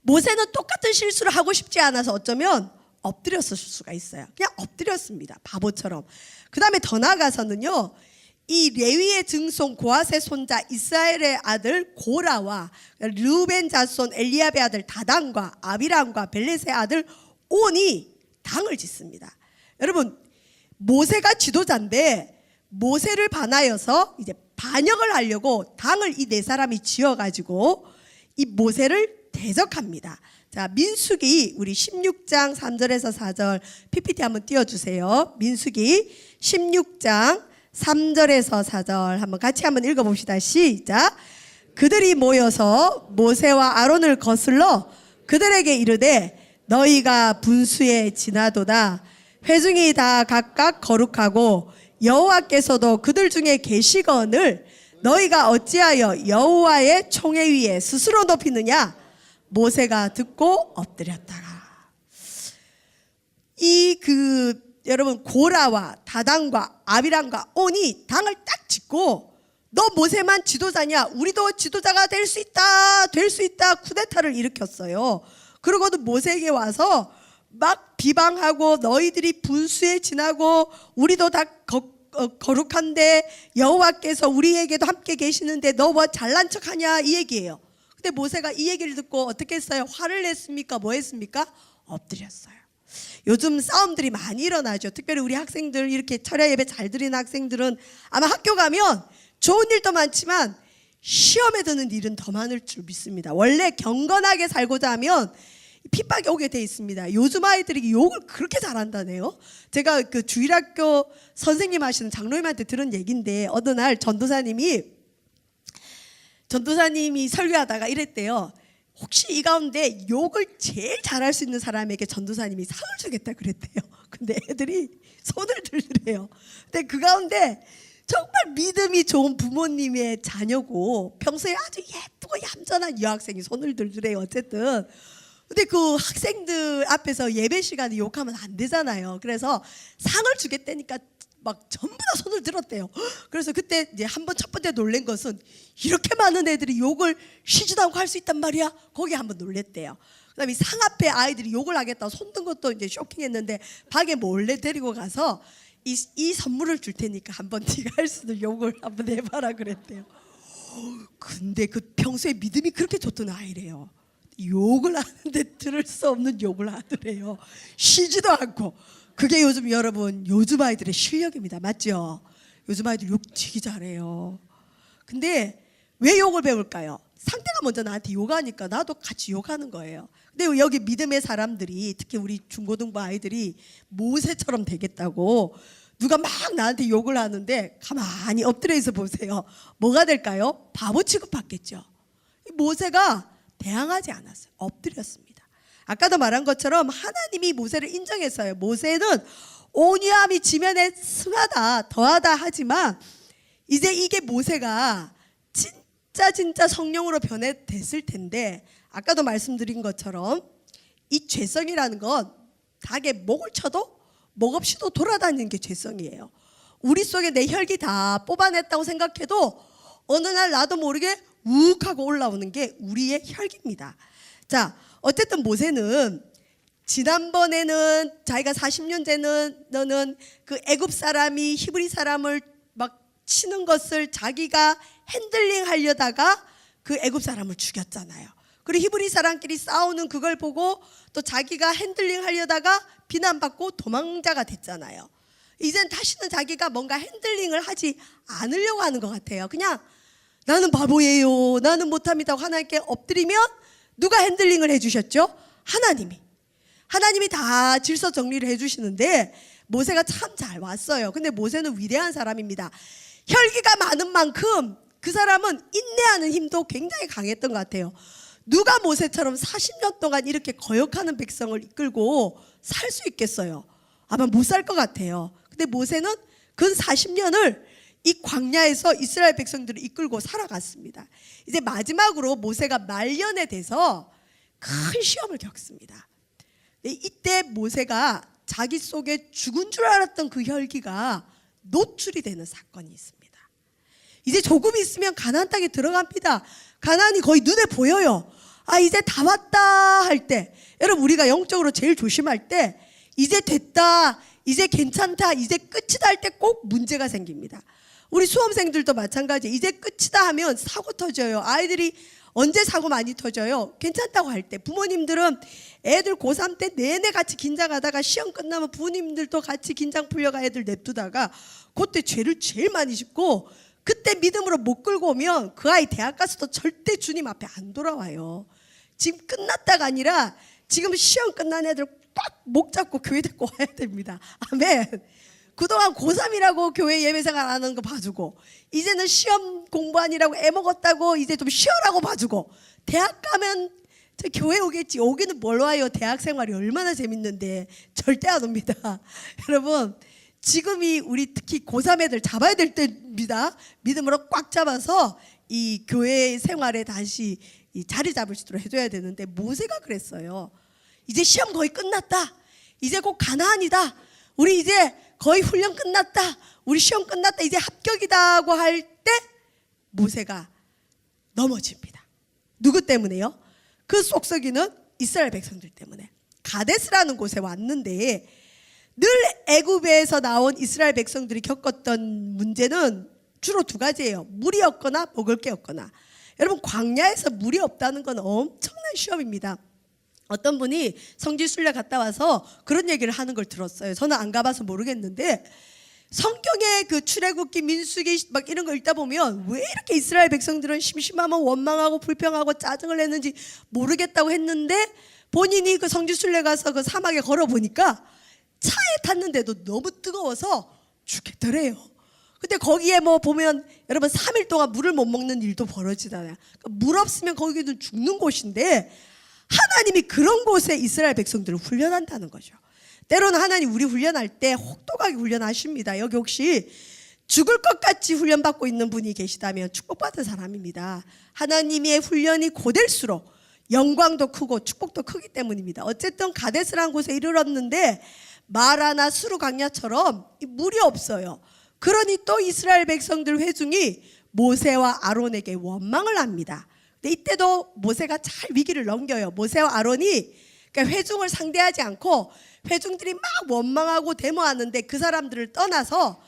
모세는 똑같은 실수를 하고 싶지 않아서 어쩌면 엎드렸을 수가 있어요. 그냥 엎드렸습니다, 바보처럼. 그 다음에 더 나아가서는요, 이 레위의 증손 고핫의 손자 이스라엘의 아들 고라와 르우벤 자손 엘리압의 아들 다단과 아비람과 벨렛의 아들 온이 당을 짓습니다. 여러분 모세가 지도자인데 모세를 반하여서 이제 반역을 하려고 당을 이 네 사람이 지어가지고 이 모세를 대적합니다. 자, 민수기 우리 16장 3절에서 4절 PPT 한번 띄워주세요. 민수기 16장 3절에서 4절 한번 같이 한번 읽어봅시다. 시작. 그들이 모여서 모세와 아론을 거슬러 그들에게 이르되 너희가 분수에 지나도다. 회중이 다 각각 거룩하고 여호와께서도 그들 중에 계시거늘 너희가 어찌하여 여호와의 총회 위에 스스로 높이느냐. 모세가 듣고 엎드렸다가. 여러분 고라와 다단과 아비람과 온이 당을 딱 짓고 너 모세만 지도자냐, 우리도 지도자가 될 수 있다 쿠데타를 일으켰어요. 그러고도 모세에게 와서 막 비방하고 너희들이 분수에 지나고 우리도 다 거룩한데 여호와께서 우리에게도 함께 계시는데 너 뭐 잘난 척하냐 이 얘기예요. 근데 모세가 이 얘기를 듣고 어떻게 했어요? 화를 냈습니까? 뭐 했습니까? 엎드렸어요. 요즘 싸움들이 많이 일어나죠. 특별히 우리 학생들, 이렇게 철야 예배 잘 드리는 학생들은 아마 학교 가면 좋은 일도 많지만 시험에 드는 일은 더 많을 줄 믿습니다. 원래 경건하게 살고자 하면 핍박이 오게 돼 있습니다. 요즘 아이들이 욕을 그렇게 잘한다네요. 제가 그 주일학교 선생님 하시는 장로님한테 들은 얘기인데 어느 날 전도사님이 설교하다가 이랬대요. 혹시 이 가운데 욕을 제일 잘할 수 있는 사람에게 전도사님이 상을 주겠다 그랬대요. 근데 애들이 손을 들더래요. 근데 그 가운데 정말 믿음이 좋은 부모님의 자녀고 평소에 아주 예쁘고 얌전한 여학생이 손을 들더래요. 어쨌든 근데 그 학생들 앞에서 예배 시간에 욕하면 안 되잖아요. 그래서 상을 주겠다니까 막 전부 다 손을 들었대요. 그래서 그때 이제 한번 첫 번째 놀란 것은 이렇게 많은 애들이 욕을 쉬지도 않고 할 수 있단 말이야. 거기에 한번 놀랬대요. 그다음에 상 앞에 아이들이 욕을 하겠다고 손든 것도 이제 쇼킹했는데 방에 몰래 데리고 가서 이 선물을 줄 테니까 한번 네가 할 수 있는 욕을 한번 해봐라 그랬대요. 근데 그 평소에 믿음이 그렇게 좋던 아이래요. 욕을 하는데 들을 수 없는 욕을 하더래요. 쉬지도 않고. 그게 요즘 여러분 요즘 아이들의 실력입니다. 맞죠? 요즘 아이들 욕 되게 잘해요. 근데 왜 욕을 배울까요? 상대가 먼저 나한테 욕하니까 나도 같이 욕하는 거예요. 근데 여기 믿음의 사람들이 특히 우리 중고등부 아이들이 모세처럼 되겠다고 누가 막 나한테 욕을 하는데 가만히 엎드려 있어 보세요. 뭐가 될까요? 바보 취급받겠죠. 모세가 대항하지 않았어요. 엎드렸습니다. 아까도 말한 것처럼 하나님이 모세를 인정했어요. 모세는 온유함이 지면에 승하다 더하다 하지만 이제 이게 모세가 진짜 성령으로 변했을 텐데 아까도 말씀드린 것처럼 이 죄성이라는 건 닭의 목을 쳐도 목 없이도 돌아다니는 게 죄성이에요. 우리 속에 내 혈기 다 뽑아냈다고 생각해도 어느 날 나도 모르게 욱 하고 올라오는 게 우리의 혈기입니다. 자, 어쨌든 모세는 지난번에는 자기가 40년 전에는 그 애굽 사람이 히브리 사람을 막 치는 것을 자기가 핸들링 하려다가 그 애굽 사람을 죽였잖아요. 그리고 히브리 사람끼리 싸우는 그걸 보고 또 자기가 핸들링 하려다가 비난받고 도망자가 됐잖아요. 이젠 다시는 자기가 뭔가 핸들링을 하지 않으려고 하는 것 같아요. 그냥 나는 바보예요. 나는 못합니다. 하나님께 엎드리면 누가 핸들링을 해주셨죠? 하나님이 다 질서 정리를 해주시는데 모세가 참 잘 왔어요. 근데 모세는 위대한 사람입니다. 혈기가 많은 만큼 그 사람은 인내하는 힘도 굉장히 강했던 것 같아요. 누가 모세처럼 40년 동안 이렇게 거역하는 백성을 이끌고 살 수 있겠어요? 아마 못 살 것 같아요. 근데 모세는 근 40년을 이 광야에서 이스라엘 백성들을 이끌고 살아갔습니다. 이제 마지막으로 모세가 말년에 돼서 큰 시험을 겪습니다. 이때 모세가 자기 속에 죽은 줄 알았던 그 혈기가 노출이 되는 사건이 있습니다. 이제 조금 있으면 가나안 땅에 들어갑니다. 가나안이 거의 눈에 보여요. 아, 이제 다 왔다 할 때, 여러분 우리가 영적으로 제일 조심할 때 이제 됐다, 이제 괜찮다, 이제 끝이다 할 때 꼭 문제가 생깁니다. 우리 수험생들도 마찬가지. 이제 끝이다 하면 사고 터져요. 아이들이 언제 사고 많이 터져요? 괜찮다고 할 때. 부모님들은 애들 고3 때 내내 같이 긴장하다가 시험 끝나면 부모님들도 같이 긴장 풀려가 애들 냅두다가 그때 죄를 제일 많이 짓고 그때 믿음으로 못 끌고 오면 그 아이 대학 가서도 절대 주님 앞에 안 돌아와요. 지금 끝났다가 아니라 지금 시험 끝난 애들 꽉 목 잡고 교회 데리고 와야 됩니다. 아멘. 그동안 고3이라고 교회 예배생활 안 하는 거 봐주고 이제는 시험 공부하느라고 애먹었다고 이제 좀 쉬어라고 봐주고 대학 가면 저 교회 오겠지. 오기는 뭘 와요. 대학 생활이 얼마나 재밌는데 절대 안 옵니다. 여러분 지금이 우리 특히 고3 애들 잡아야 될 때입니다. 믿음으로 꽉 잡아서 이 교회 생활에 다시 이 자리 잡을 수 있도록 해줘야 되는데 모세가 그랬어요. 이제 시험 거의 끝났다. 이제 곧 가나안이다. 우리 이제 거의 훈련 끝났다. 우리 시험 끝났다. 이제 합격이다고 할 때 모세가 넘어집니다. 누구 때문에요? 그 속썩이는 이스라엘 백성들 때문에. 가데스라는 곳에 왔는데 늘 애굽에서 나온 이스라엘 백성들이 겪었던 문제는 주로 두 가지예요. 물이 없거나 먹을 게 없거나. 여러분 광야에서 물이 없다는 건 엄청난 시험입니다. 어떤 분이 성지순례 갔다 와서 그런 얘기를 하는 걸 들었어요. 저는 안 가봐서 모르겠는데 성경의 그 출애굽기 민수기 막 이런 거 읽다 보면 왜 이렇게 이스라엘 백성들은 심심하면 원망하고 불평하고 짜증을 내는지 모르겠다고 했는데 본인이 그 성지순례 가서 그 사막에 걸어보니까 차에 탔는데도 너무 뜨거워서 죽겠더래요. 근데 거기에 뭐 보면 여러분 3일 동안 물을 못 먹는 일도 벌어지잖아요. 그러니까 물 없으면 거기는 죽는 곳인데 하나님이 그런 곳에 이스라엘 백성들을 훈련한다는 거죠. 때로는 하나님 우리 훈련할 때 혹독하게 훈련하십니다. 여기 혹시 죽을 것 같이 훈련받고 있는 분이 계시다면 축복받은 사람입니다. 하나님의 훈련이 고될수록 영광도 크고 축복도 크기 때문입니다. 어쨌든 가데스라는 곳에 이르렀는데 마라나 수르 강야처럼 물이 없어요. 그러니 또 이스라엘 백성들 회중이 모세와 아론에게 원망을 합니다. 근데 이때도 모세가 잘 위기를 넘겨요. 모세와 아론이 그러니까 회중을 상대하지 않고 회중들이 막 원망하고 데모하는데 그 사람들을 떠나서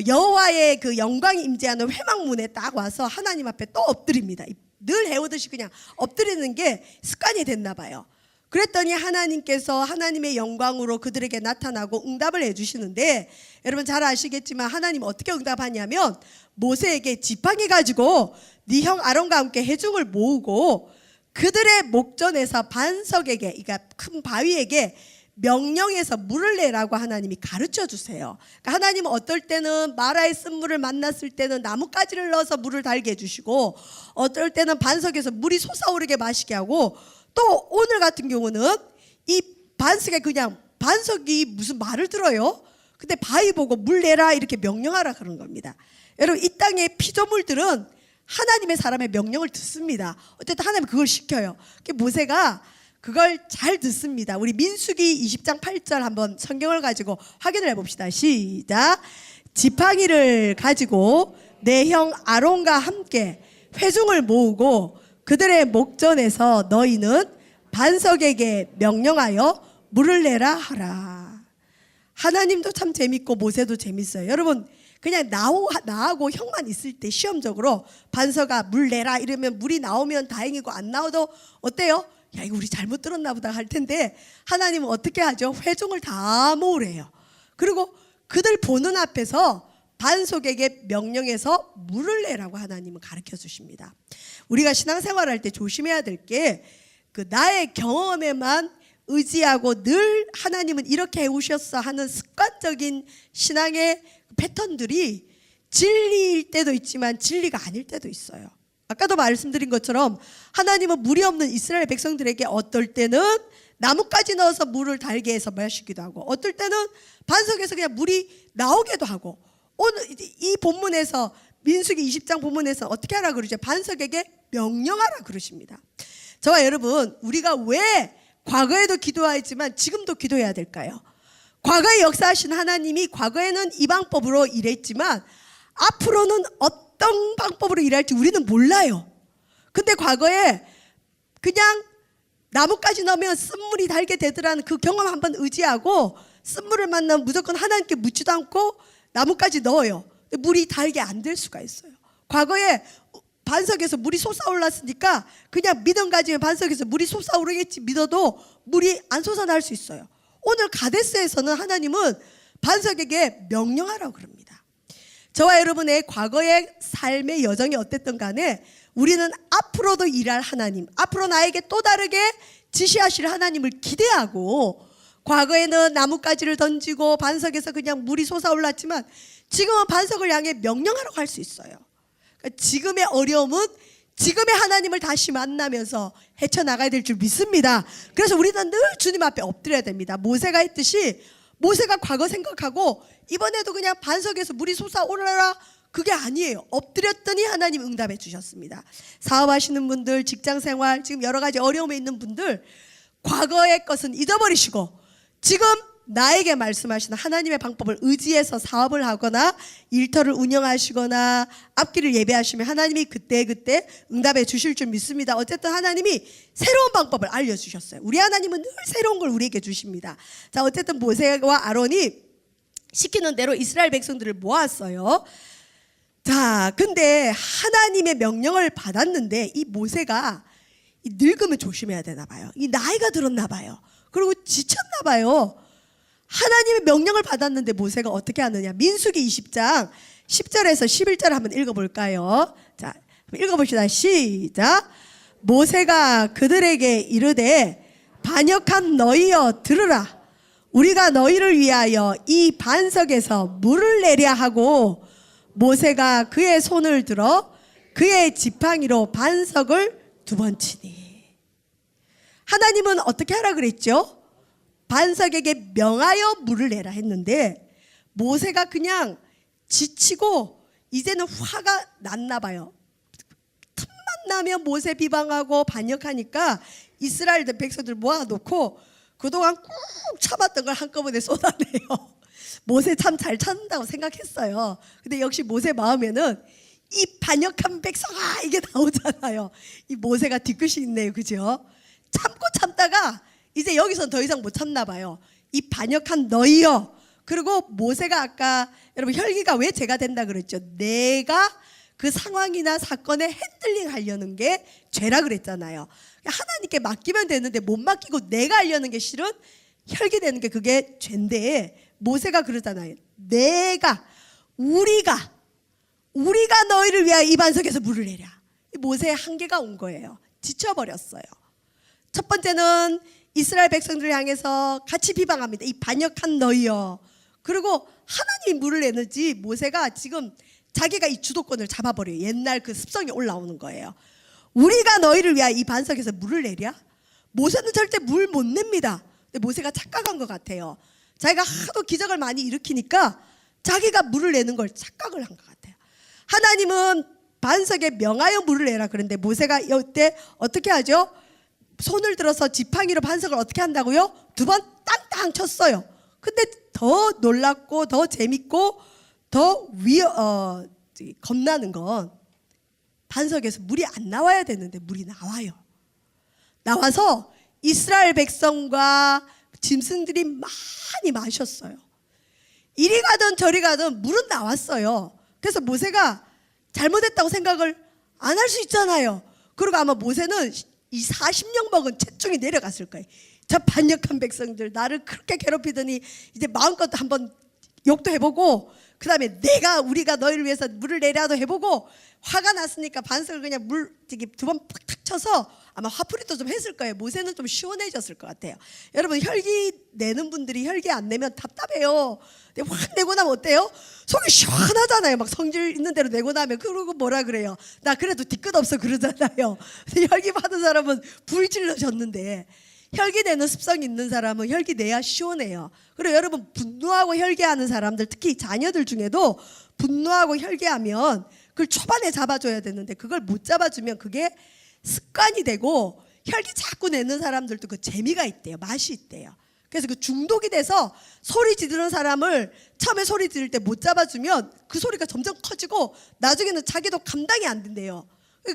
여호와의 그 영광이 임재하는 회막문에 딱 와서 하나님 앞에 또 엎드립니다. 늘 해오듯이 그냥 엎드리는 게 습관이 됐나 봐요. 그랬더니 하나님께서 하나님의 영광으로 그들에게 나타나고 응답을 해주시는데 여러분 잘 아시겠지만 하나님 어떻게 응답하냐면 모세에게 지팡이 가지고 네 형 아론과 함께 회중을 모으고 그들의 목전에서 반석에게 그러니까 큰 바위에게 명령해서 물을 내라고 하나님이 가르쳐 주세요. 그러니까 하나님은 어떨 때는 마라의 쓴물을 만났을 때는 나뭇가지를 넣어서 물을 달게 해주시고 어떨 때는 반석에서 물이 솟아오르게 마시게 하고 또 오늘 같은 경우는 이 반석에 그냥 반석이 무슨 말을 들어요? 근데 바위 보고 물 내라 이렇게 명령하라 그런 겁니다. 여러분 이 땅의 피조물들은 하나님의 사람의 명령을 듣습니다. 어쨌든 하나님 그걸 시켜요. 모세가 그걸 잘 듣습니다. 우리 민수기 20장 8절 한번 성경을 가지고 확인을 해봅시다. 시작. 지팡이를 가지고 내 형 아론과 함께 회중을 모으고 그들의 목전에서 너희는 반석에게 명령하여 물을 내라 하라. 하나님도 참 재밌고 모세도 재밌어요. 여러분 그냥 나하고 형만 있을 때 시험적으로 반석아 물 내라 이러면 물이 나오면 다행이고 안 나와도 어때요? 야 이거 우리 잘못 들었나 보다 할 텐데 하나님은 어떻게 하죠? 회중을 다 모으래요. 그리고 그들 보는 앞에서 반석에게 명령해서 물을 내라고 하나님은 가르쳐 주십니다. 우리가 신앙생활을 할 때 조심해야 될 게 그 나의 경험에만 의지하고 늘 하나님은 이렇게 해오셨어 하는 습관적인 신앙의 패턴들이 진리일 때도 있지만 진리가 아닐 때도 있어요. 아까도 말씀드린 것처럼 하나님은 물이 없는 이스라엘 백성들에게 어떨 때는 나뭇가지 넣어서 물을 달게 해서 마시기도 하고 어떨 때는 반석에서 그냥 물이 나오기도 하고 오늘 이 본문에서 민수기 20장 본문에서 어떻게 하라 그러죠? 반석에게 명령하라 그러십니다. 저와 여러분 우리가 왜 과거에도 기도하였지만 지금도 기도해야 될까요? 과거에 역사하신 하나님이 과거에는 이 방법으로 일했지만 앞으로는 어떤 방법으로 일할지 우리는 몰라요. 근데 과거에 그냥 나뭇가지 넣으면 쓴물이 달게 되더라는 그 경험 한번 의지하고 쓴물을 만나면 무조건 하나님께 묻지도 않고 나뭇가지 넣어요. 물이 달게 안 될 수가 있어요. 과거에 반석에서 물이 솟아올랐으니까 그냥 믿음 가지면 반석에서 물이 솟아오르겠지 믿어도 물이 안 솟아날 수 있어요. 오늘 가데스에서는 하나님은 반석에게 명령하라고 그럽니다. 저와 여러분의 과거의 삶의 여정이 어땠든 간에 우리는 앞으로도 일할 하나님, 앞으로 나에게 또 다르게 지시하실 하나님을 기대하고 과거에는 나뭇가지를 던지고 반석에서 그냥 물이 솟아올랐지만 지금은 반석을 향해 명령하라고 할 수 있어요. 그러니까 지금의 어려움은 지금의 하나님을 다시 만나면서 헤쳐나가야 될 줄 믿습니다. 그래서 우리는 늘 주님 앞에 엎드려야 됩니다. 모세가 했듯이 모세가 과거 생각하고 이번에도 그냥 반석에서 물이 솟아오르라 그게 아니에요. 엎드렸더니 하나님 응답해 주셨습니다. 사업하시는 분들, 직장생활, 지금 여러 가지 어려움에 있는 분들 과거의 것은 잊어버리시고 지금 나에게 말씀하시는 하나님의 방법을 의지해서 사업을 하거나 일터를 운영하시거나 앞길을 예배하시면 하나님이 그때그때 응답해 주실 줄 믿습니다. 어쨌든 하나님이 새로운 방법을 알려주셨어요. 우리 하나님은 늘 새로운 걸 우리에게 주십니다. 자, 어쨌든 모세와 아론이 시키는 대로 이스라엘 백성들을 모았어요. 자, 근데 하나님의 명령을 받았는데 이 모세가 늙으면 조심해야 되나 봐요. 이 나이가 들었나 봐요. 그리고 지쳤나 봐요. 하나님의 명령을 받았는데 모세가 어떻게 하느냐. 민수기 20장 10절에서 11절 한번 읽어볼까요? 자, 읽어봅시다. 시작. 모세가 그들에게 이르되 반역한 너희여 들으라. 우리가 너희를 위하여 이 반석에서 물을 내려 하고 모세가 그의 손을 들어 그의 지팡이로 반석을 2번 치니. 하나님은 어떻게 하라 그랬죠? 반석에게 명하여 물을 내라 했는데 모세가 그냥 지치고 이제는 화가 났나 봐요. 틈만 나면 모세 비방하고 반역하니까 이스라엘 백성들 모아놓고 그동안 꾹 참았던 걸 한꺼번에 쏟아내요. 모세 참 잘 참는다고 생각했어요. 근데 역시 모세 마음에는 이 반역한 백성아 이게 나오잖아요. 이 모세가 뒤끝이 있네요. 그죠? 참고 참다가 이제 여기서는 더 이상 못 참나 봐요. 이 반역한 너희여. 그리고 모세가 아까 여러분 혈기가 왜 죄가 된다 그랬죠? 내가 그 상황이나 사건에 핸들링 하려는 게 죄라 그랬잖아요. 하나님께 맡기면 되는데 못 맡기고 내가 하려는 게 실은 혈기 되는 게 그게 죄인데 모세가 그러잖아요. 우리가 너희를 위하여 이 반석에서 물을 내랴. 모세의 한계가 온 거예요. 지쳐버렸어요. 첫 번째는 이스라엘 백성들을 향해서 같이 비방합니다. 이 반역한 너희여. 그리고 하나님이 물을 내는지 모세가 지금 자기가 이 주도권을 잡아버려요. 옛날 그 습성이 올라오는 거예요. 우리가 너희를 위하여 이 반석에서 물을 내랴? 모세는 절대 물 못 냅니다. 근데 모세가 착각한 것 같아요. 자기가 하도 기적을 많이 일으키니까 자기가 물을 내는 걸 착각을 한 것 같아요. 하나님은 반석에 명하여 물을 내라 그런데 모세가 이때 어떻게 하죠? 손을 들어서 지팡이로 반석을 어떻게 한다고요? 2번 땅땅 쳤어요. 근데 더 놀랍고 더 재밌고 더 겁나는 건 반석에서 물이 안 나와야 되는데 물이 나와요. 나와서 이스라엘 백성과 짐승들이 많이 마셨어요. 이리 가든 저리 가든 물은 나왔어요. 그래서 모세가 잘못했다고 생각을 안 할 수 있잖아요. 그리고 아마 모세는 이 40년 먹은 체중이 내려갔을 거예요. 저 반역한 백성들 나를 그렇게 괴롭히더니 이제 마음껏 한번 욕도 해보고 그 다음에 우리가 너희를 위해서 물을 내려도 해보고 화가 났으니까 반석을 그냥 물 2번 팍탁 쳐서 아마 화풀이도 좀 했을 거예요. 모세는 좀 시원해졌을 것 같아요. 여러분 혈기 내는 분들이 혈기 안 내면 답답해요. 근데 확 내고 나면 어때요? 속이 시원하잖아요. 막 성질 있는 대로 내고 나면. 그러고 뭐라 그래요? 나 그래도 뒤끝 없어 그러잖아요. 근데 혈기 받은 사람은 불질러졌는데 혈기 내는 습성이 있는 사람은 혈기 내야 시원해요. 그리고 여러분 분노하고 혈기하는 사람들 특히 자녀들 중에도 분노하고 혈기하면 그걸 초반에 잡아줘야 되는데 그걸 못 잡아주면 그게 습관이 되고 혈기 자꾸 내는 사람들도 그 재미가 있대요. 맛이 있대요. 그래서 그 중독이 돼서 소리 지르는 사람을 처음에 소리 지를 때 못 잡아주면 그 소리가 점점 커지고 나중에는 자기도 감당이 안 된대요.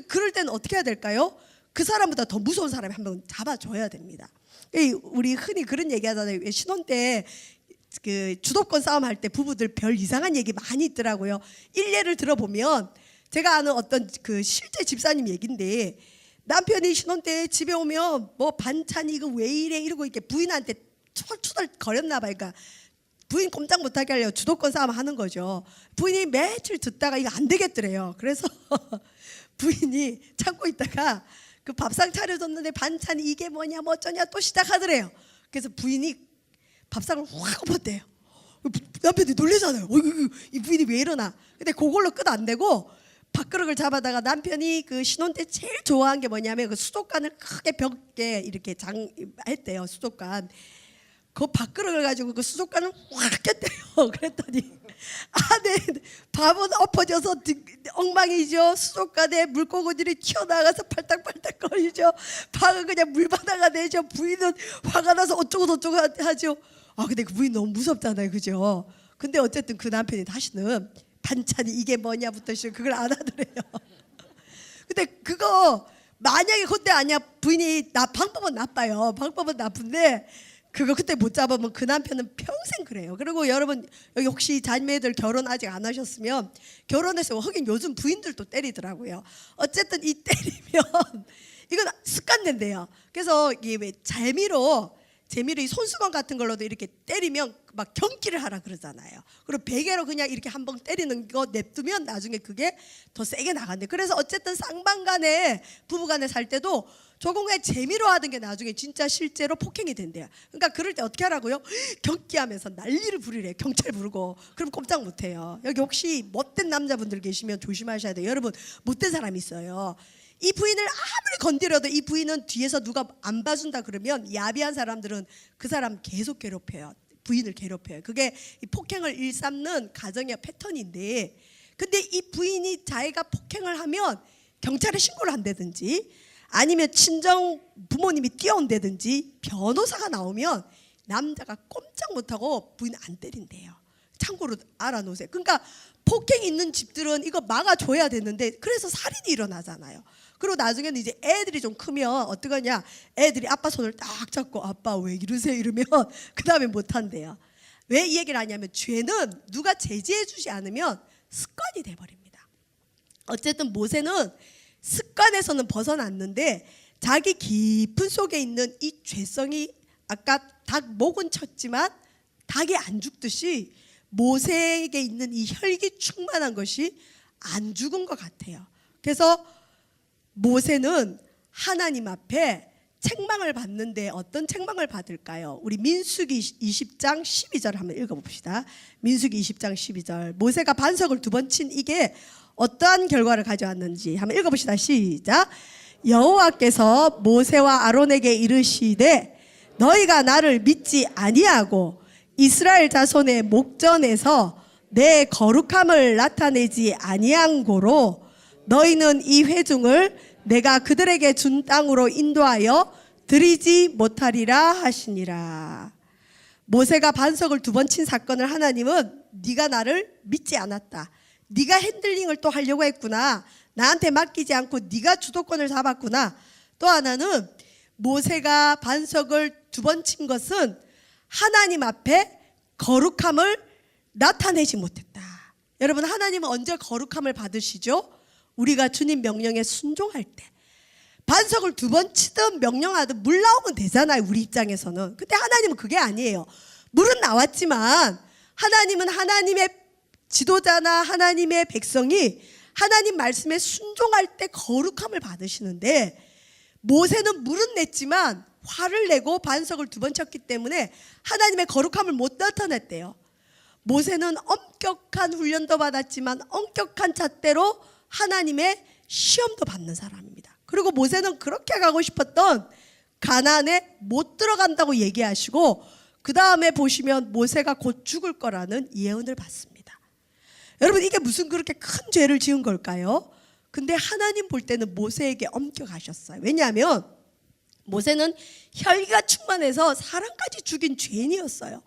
그럴 때는 어떻게 해야 될까요? 그 사람보다 더 무서운 사람이 한번 잡아줘야 됩니다. 우리 흔히 그런 얘기 하잖아요. 신혼 때 그 주도권 싸움 할 때 부부들 별 이상한 얘기 많이 있더라고요. 일례를 들어보면 제가 아는 어떤 그 실제 집사님 얘기인데 남편이 신혼 때 집에 오면 뭐 반찬이 이거 왜 이래 이러고 이렇게 부인한테 철철 거렸나 봐요. 그러니까 부인 꼼짝 못하게 하려고 주도권 싸움 하는 거죠. 부인이 며칠 듣다가 이거 안 되겠더래요. 그래서 부인이 참고 있다가 그 밥상 차려줬는데 반찬이 이게 뭐냐 뭐 어쩌냐 또 시작하더래요. 그래서 부인이 밥상을 확 엎었대요. 남편이 놀라잖아요. 이 부인이 왜 이러나. 근데 그걸로 끝 안 되고 밥그릇을 잡아다가 남편이 그 신혼 때 제일 좋아한 게 뭐냐면 그 수족관을 크게 벽에 이렇게 했대요. 수족관. 그 밥그릇을 가지고 그 수족관을 확 깼대요. 그랬더니 안에 밥은 엎어져서 엉망이죠. 수족관에 물고기들이 튀어나가서 팔딱팔딱거리죠. 밥은 그냥 물바다가 되죠. 부인은 화가 나서 어쩌고 저쩌고 하죠. 근데 그 부인 너무 무섭잖아요. 그죠? 근데 어쨌든 그 남편이 다시는 반찬이 이게 뭐냐부터 시작 그걸 안 하더래요. 근데 그거 만약에 그때 아니야 부인이 방법은 나빠요. 방법은 나쁜데 그거 그때 못 잡으면 그 남편은 평생 그래요. 그리고 여러분 여기 혹시 자매들 결혼 아직 안 하셨으면 결혼해서 하긴 요즘 부인들도 때리더라고요. 어쨌든 이 때리면 이건 습관된대요. 그래서 이게 왜 재미로 재미로 이 손수건 같은 걸로도 이렇게 때리면 막 경기를 하라 그러잖아요. 그리고 베개로 그냥 이렇게 한 번 때리는 거 냅두면 나중에 그게 더 세게 나간대. 그래서 어쨌든 쌍방간에 부부간에 살 때도 조금 그냥 재미로 하던 게 나중에 진짜 실제로 폭행이 된대요. 그러니까 그럴 때 어떻게 하라고요? 경기하면서 난리를 부리래. 경찰 부르고. 그럼 꼼짝 못해요. 여기 혹시 못된 남자분들 계시면 조심하셔야 돼요. 여러분 못된 사람이 있어요. 이 부인을 아무리 건드려도 이 부인은 뒤에서 누가 안 봐준다 그러면 야비한 사람들은 그 사람 계속 괴롭혀요. 부인을 괴롭혀요. 그게 이 폭행을 일삼는 가정의 패턴인데, 근데 이 부인이 자기가 폭행을 하면 경찰에 신고를 한다든지 아니면 친정 부모님이 뛰어온다든지 변호사가 나오면 남자가 꼼짝 못하고 부인 안 때린대요. 참고로 알아놓으세요. 그러니까 폭행이 있는 집들은 이거 막아줘야 되는데 그래서 살인이 일어나잖아요. 그리고 나중에는 이제 애들이 좀 크면 어떡하냐, 애들이 아빠 손을 딱 잡고 아빠 왜 이러세요 이러면 그 다음에 못한대요. 왜 이 얘기를 하냐면 죄는 누가 제지해 주지 않으면 습관이 돼버립니다. 어쨌든 모세는 습관에서는 벗어났는데 자기 깊은 속에 있는 이 죄성이, 아까 닭 목은 쳤지만 닭이 안 죽듯이 모세에게 있는 이 혈기 충만한 것이 안 죽은 것 같아요. 그래서 모세는 하나님 앞에 책망을 받는데 어떤 책망을 받을까요? 우리 민수기 20장 12절 한번 읽어봅시다. 민수기 20장 12절. 모세가 반석을 2번 친 이게 어떠한 결과를 가져왔는지 한번 읽어봅시다. 시작. 여호와께서 모세와 아론에게 이르시되 너희가 나를 믿지 아니하고 이스라엘 자손의 목전에서 내 거룩함을 나타내지 아니한 고로 너희는 이 회중을 내가 그들에게 준 땅으로 인도하여 드리지 못하리라 하시니라. 모세가 반석을 2번 친 사건을 하나님은 네가 나를 믿지 않았다. 네가 핸들링을 또 하려고 했구나. 나한테 맡기지 않고 네가 주도권을 잡았구나. 또 하나는 모세가 반석을 2번 친 것은 하나님 앞에 거룩함을 나타내지 못했다. 여러분, 하나님은 언제 거룩함을 받으시죠? 우리가 주님 명령에 순종할 때. 반석을 2번 치든 명령하든 물 나오면 되잖아요, 우리 입장에서는. 근데 하나님은 그게 아니에요. 물은 나왔지만 하나님은 하나님의 지도자나 하나님의 백성이 하나님 말씀에 순종할 때 거룩함을 받으시는데, 모세는 물은 냈지만 화를 내고 반석을 2번 쳤기 때문에 하나님의 거룩함을 못 나타냈대요. 모세는 엄격한 훈련도 받았지만 엄격한 잣대로 하나님의 시험도 받는 사람입니다. 그리고 모세는 그렇게 가고 싶었던 가나안에 못 들어간다고 얘기하시고, 그 다음에 보시면 모세가 곧 죽을 거라는 예언을 받습니다. 여러분, 이게 무슨 그렇게 큰 죄를 지은 걸까요? 근데 하나님 볼 때는 모세에게 엄격하셨어요. 왜냐하면 모세는 혈기가 충만해서 사람까지 죽인 죄인이었어요.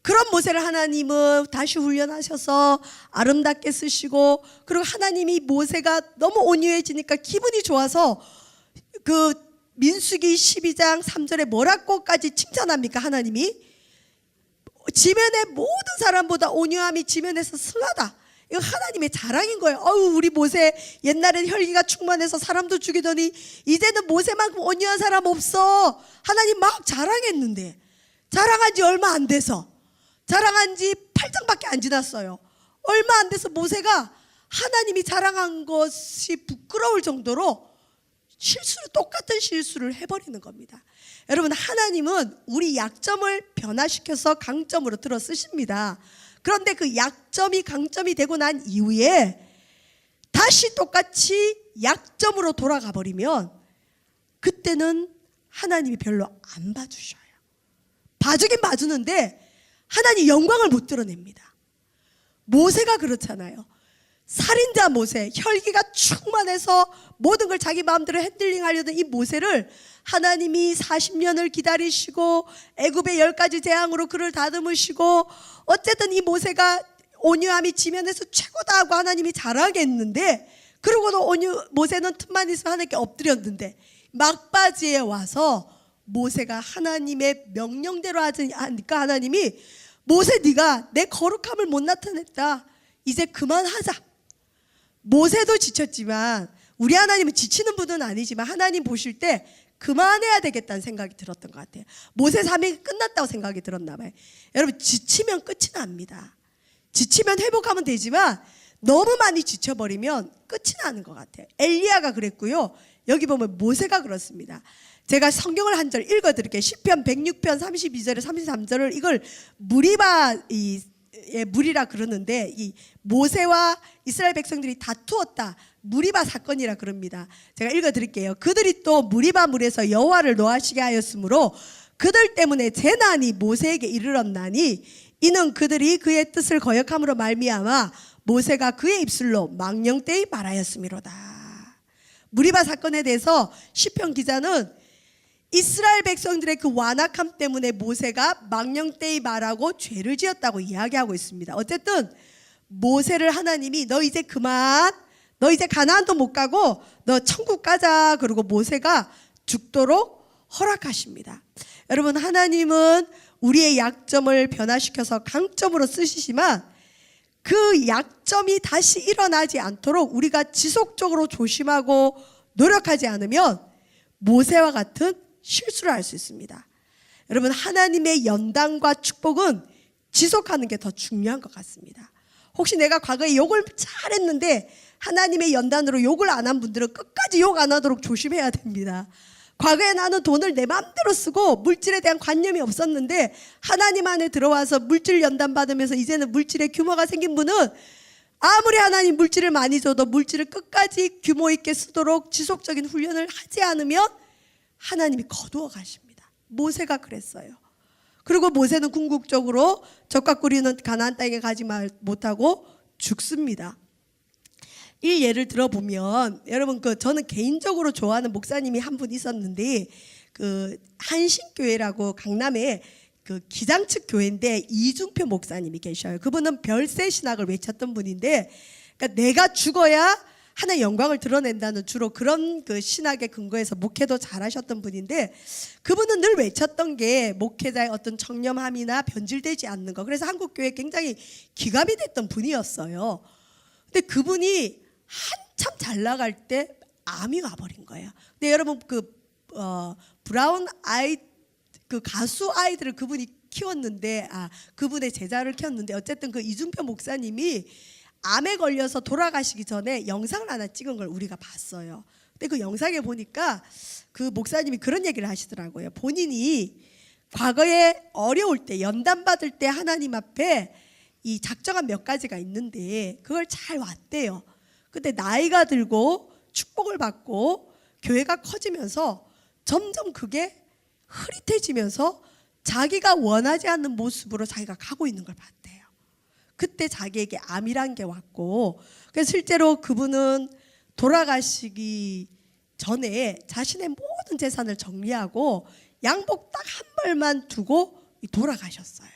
그런 모세를 하나님은 다시 훈련하셔서 아름답게 쓰시고, 그리고 하나님이 모세가 너무 온유해지니까 기분이 좋아서 그 민수기 12장 3절에 뭐라고까지 칭찬합니까? 하나님이 지면의 모든 사람보다 온유함이 지면에서 승하다. 이거 하나님의 자랑인 거예요. 우리 모세 옛날엔 혈기가 충만해서 사람도 죽이더니 이제는 모세만큼 온유한 사람 없어. 하나님 막 자랑했는데, 자랑한 지 얼마 안 돼서, 자랑한 지 8장밖에 안 지났어요. 얼마 안 돼서 모세가 하나님이 자랑한 것이 부끄러울 정도로 똑같은 실수를 해버리는 겁니다. 여러분, 하나님은 우리 약점을 변화시켜서 강점으로 들어 쓰십니다. 그런데 그 약점이 강점이 되고 난 이후에 다시 똑같이 약점으로 돌아가 버리면 그때는 하나님이 별로 안 봐주셔요. 봐주긴 봐주는데 하나님 영광을 못 드러냅니다. 모세가 그렇잖아요. 살인자 모세, 혈기가 충만해서 모든 걸 자기 마음대로 핸들링하려던 이 모세를 하나님이 40년을 기다리시고 애굽의 10가지 재앙으로 그를 다듬으시고, 어쨌든 이 모세가 온유함이 지면에서 최고다 하고 하나님이 자랑했는데, 그러고도 모세는 틈만 있으면 하나님께 엎드렸는데, 막바지에 와서 모세가 하나님의 명령대로 하니까 하나님이 모세, 네가 내 거룩함을 못 나타냈다. 이제 그만하자. 모세도 지쳤지만 우리 하나님은 지치는 분은 아니지만 하나님 보실 때 그만해야 되겠다는 생각이 들었던 것 같아요. 모세 사명이 끝났다고 생각이 들었나 봐요. 여러분, 지치면 끝이 납니다. 지치면 회복하면 되지만 너무 많이 지쳐버리면 끝이 나는 것 같아요. 엘리야가 그랬고요. 여기 보면 모세가 그렇습니다. 제가 성경을 한 절 읽어드릴게요. 시편 106편 32절에 33절을 이걸 무리라 그러는데, 이 모세와 이스라엘 백성들이 다투었다, 무리바 사건이라 그럽니다. 제가 읽어드릴게요. 그들이 또 무리바 물에서 여호와를 노하시게 하였으므로 그들 때문에 재난이 모세에게 이르렀나니 이는 그들이 그의 뜻을 거역함으로 말미암아 모세가 그의 입술로 망령되이 말하였음이로다. 무리바 사건에 대해서 시편 기자는 이스라엘 백성들의 그 완악함 때문에 모세가 망령되이 말하고 죄를 지었다고 이야기하고 있습니다. 어쨌든 모세를 하나님이 너 이제 그만, 너 이제 가나안도 못 가고 너 천국 가자, 그러고 모세가 죽도록 허락하십니다. 여러분, 하나님은 우리의 약점을 변화시켜서 강점으로 쓰시지만 그 약점이 다시 일어나지 않도록 우리가 지속적으로 조심하고 노력하지 않으면 모세와 같은 실수를 할 수 있습니다. 여러분, 하나님의 연단과 축복은 지속하는 게 더 중요한 것 같습니다. 혹시 내가 과거에 욕을 잘했는데 하나님의 연단으로 욕을 안 한 분들은 끝까지 욕 안 하도록 조심해야 됩니다. 과거에 나는 돈을 내 마음대로 쓰고 물질에 대한 관념이 없었는데 하나님 안에 들어와서 물질 연단 받으면서 이제는 물질의 규모가 생긴 분은 아무리 하나님 물질을 많이 줘도 물질을 끝까지 규모 있게 쓰도록 지속적인 훈련을 하지 않으면 하나님이 거두어 가십니다. 모세가 그랬어요. 그리고 모세는 궁극적으로 적과 꿀이는 가나안 땅에 가지 못하고 죽습니다. 이 예를 들어보면 여러분, 저는 개인적으로 좋아하는 목사님이 한 분 있었는데, 한신교회라고 강남에 기장측 교회인데 이중표 목사님이 계셔요. 그분은 별세 신학을 외쳤던 분인데, 그러니까 내가 죽어야 하나의 영광을 드러낸다는 주로 그런 신학의 근거에서 목회도 잘하셨던 분인데, 그분은 늘 외쳤던 게 목회자의 어떤 청렴함이나 변질되지 않는 거. 그래서 한국교회에 굉장히 기감이 됐던 분이었어요. 근데 그분이 한참 잘 나갈 때 암이 와버린 거예요. 근데 여러분, 브라운 아이 가수 아이들을 그분이 키웠는데, 그분의 제자를 키웠는데, 어쨌든 이중표 목사님이 암에 걸려서 돌아가시기 전에 영상을 하나 찍은 걸 우리가 봤어요. 근데 그 영상에 보니까 그 목사님이 그런 얘기를 하시더라고요. 본인이 과거에 어려울 때, 연단 받을 때 하나님 앞에 이 작정한 몇 가지가 있는데 그걸 잘 왔대요. 근데 나이가 들고 축복을 받고 교회가 커지면서 점점 그게 흐릿해지면서 자기가 원하지 않는 모습으로 자기가 가고 있는 걸 봤대요. 그때 자기에게 암이란 게 왔고, 그래서 실제로 그분은 돌아가시기 전에 자신의 모든 재산을 정리하고 양복 딱 한 벌만 두고 돌아가셨어요.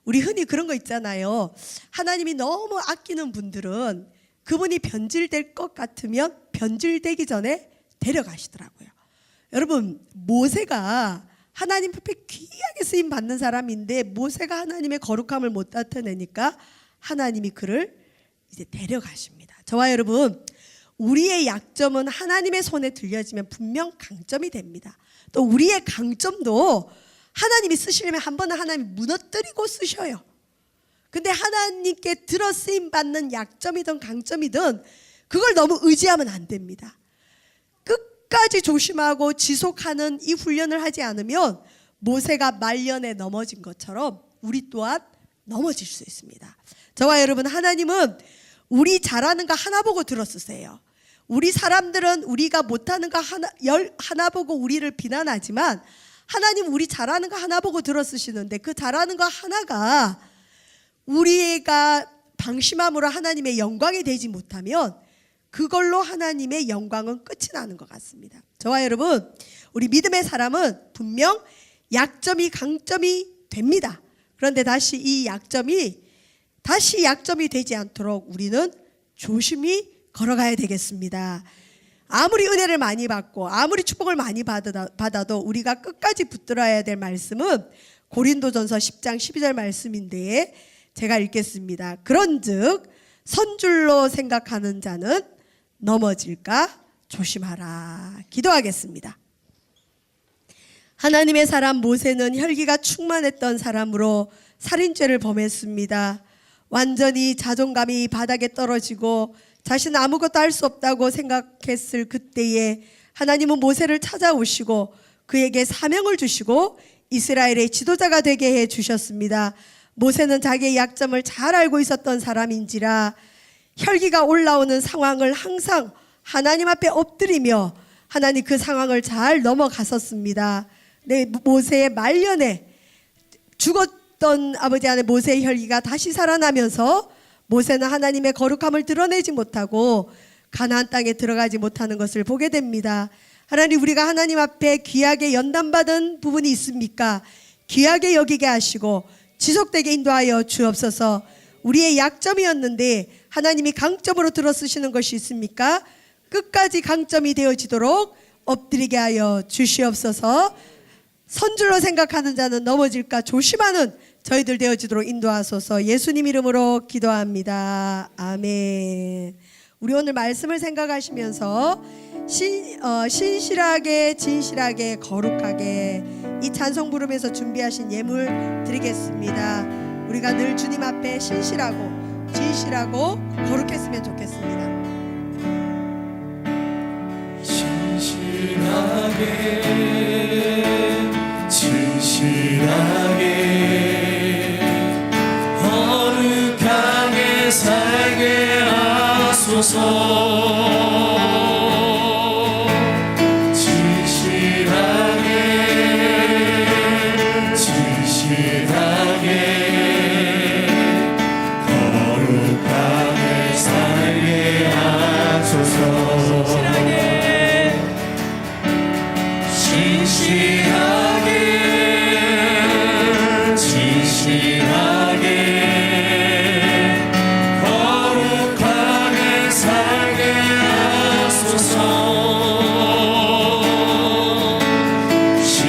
우리 흔히 그런 거 있잖아요. 하나님이 너무 아끼는 분들은 그분이 변질될 것 같으면 변질되기 전에 데려가시더라고요. 여러분, 모세가 하나님 앞에 귀하게 쓰임 받는 사람인데 모세가 하나님의 거룩함을 못 나타내니까 하나님이 그를 이제 데려가십니다. 저와 여러분, 우리의 약점은 하나님의 손에 들려지면 분명 강점이 됩니다. 또 우리의 강점도 하나님이 쓰시려면 한 번은 하나님이 무너뜨리고 쓰셔요. 근데 하나님께 들어 쓰임 받는 약점이든 강점이든 그걸 너무 의지하면 안 됩니다. 끝까지 조심하고 지속하는 이 훈련을 하지 않으면 모세가 말년에 넘어진 것처럼 우리 또한 넘어질 수 있습니다. 저와 여러분, 하나님은 우리 잘하는 거 하나 보고 들어 쓰세요. 우리 사람들은 우리가 못하는 거 하나 보고 우리를 비난하지만 하나님 우리 잘하는 거 하나 보고 들어 쓰시는데 그 잘하는 거 하나가 우리가 방심함으로 하나님의 영광이 되지 못하면 그걸로 하나님의 영광은 끝이 나는 것 같습니다. 저와 여러분, 우리 믿음의 사람은 분명 약점이 강점이 됩니다. 그런데 다시 이 약점이 되지 않도록 우리는 조심히 걸어가야 되겠습니다. 아무리 은혜를 많이 받고 아무리 축복을 많이 받아도 우리가 끝까지 붙들어야 될 말씀은 고린도전서 10장 12절 말씀인데 제가 읽겠습니다. 그런즉 선줄로 생각하는 자는 넘어질까 조심하라. 기도하겠습니다. 하나님의 사람 모세는 혈기가 충만했던 사람으로 살인죄를 범했습니다. 완전히 자존감이 바닥에 떨어지고 자신은 아무것도 할 수 없다고 생각했을 그때에 하나님은 모세를 찾아오시고 그에게 사명을 주시고 이스라엘의 지도자가 되게 해 주셨습니다. 모세는 자기의 약점을 잘 알고 있었던 사람인지라 혈기가 올라오는 상황을 항상 하나님 앞에 엎드리며 하나님 그 상황을 잘 넘어갔었습니다. 모세의 말년에 죽었던 아버지 안에 모세의 혈기가 다시 살아나면서 모세는 하나님의 거룩함을 드러내지 못하고 가나안 땅에 들어가지 못하는 것을 보게 됩니다. 하나님, 우리가 하나님 앞에 귀하게 연단받은 부분이 있습니까? 귀하게 여기게 하시고 지속되게 인도하여 주옵소서. 우리의 약점이었는데 하나님이 강점으로 들어 쓰시는 것이 있습니까? 끝까지 강점이 되어지도록 엎드리게 하여 주시옵소서. 선줄로 생각하는 자는 넘어질까 조심하는 저희들 되어지도록 인도하소서. 예수님 이름으로 기도합니다. 아멘. 우리 오늘 말씀을 생각하시면서 신실하게 진실하게 거룩하게 이 찬송 부르면서 준비하신 예물 드리겠습니다. 우리가 늘 주님 앞에 신실하고 진실하고 거룩했으면 좋겠습니다. 신실하게 진실하게 거룩하게 살게 하소서. 진실하게 진실하게 거룩하게 살게 하소서. 진실하게 진실하게 거룩하게 살게 하소서.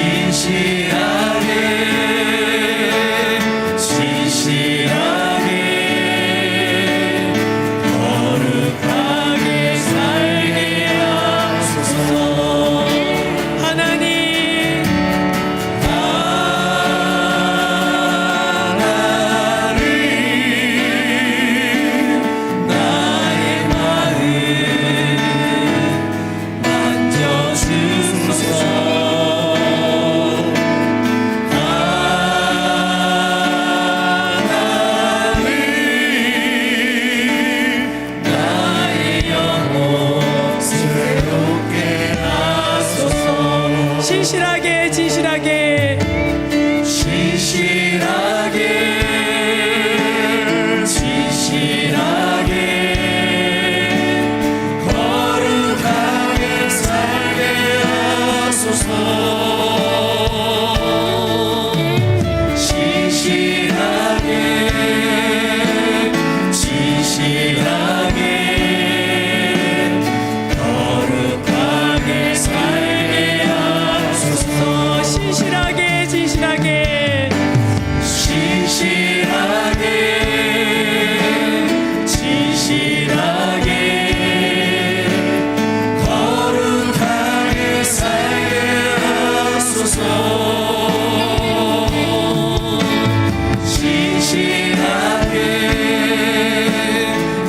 진실하게 진실하게 거룩하게 살게 하소서. 하나님 진실하게 진실하게 진실하게 진실하게 거룩하게 살게 하소서. 진실하게 진실하게 거룩하게 살게 진실하게 진실하게 진실하게 진실하게 거룩하게 살게 하소서. 진실하게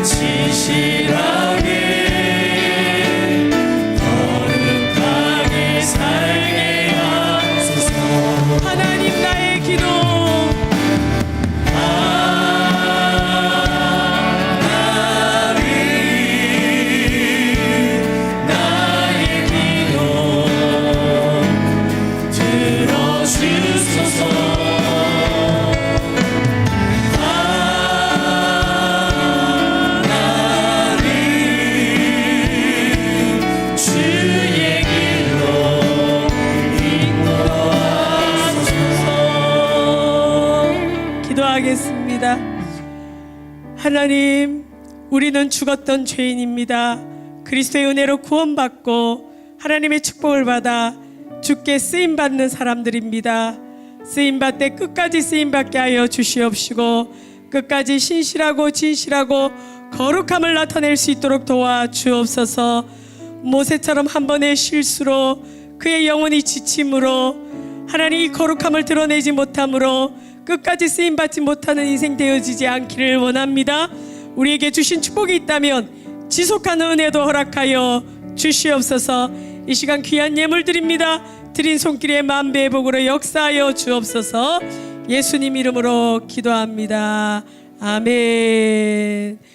진실하게 거룩하게 살게 하나님 나의 기도 하나님 나의 기도 들어주소서. 하나님 주의 길로 기도하겠습니다. 하나님, 우리는 죽었던 죄인입니다. 그리스도의 은혜로 구원받고 하나님의 축복을 받아 주께 쓰임받는 사람들입니다. 쓰임받되 끝까지 쓰임받게 하여 주시옵시고 끝까지 신실하고 진실하고 거룩함을 나타낼 수 있도록 도와주옵소서. 모세처럼 한 번의 실수로 그의 영혼이 지침으로 하나님 이 거룩함을 드러내지 못함으로 끝까지 쓰임받지 못하는 인생 되어지지 않기를 원합니다. 우리에게 주신 축복이 있다면 지속하는 은혜도 허락하여 주시옵소서. 이 시간 귀한 예물 드립니다. 드린 손길에 만배의 복으로 역사하여 주옵소서. 예수님 이름으로 기도합니다. 아멘.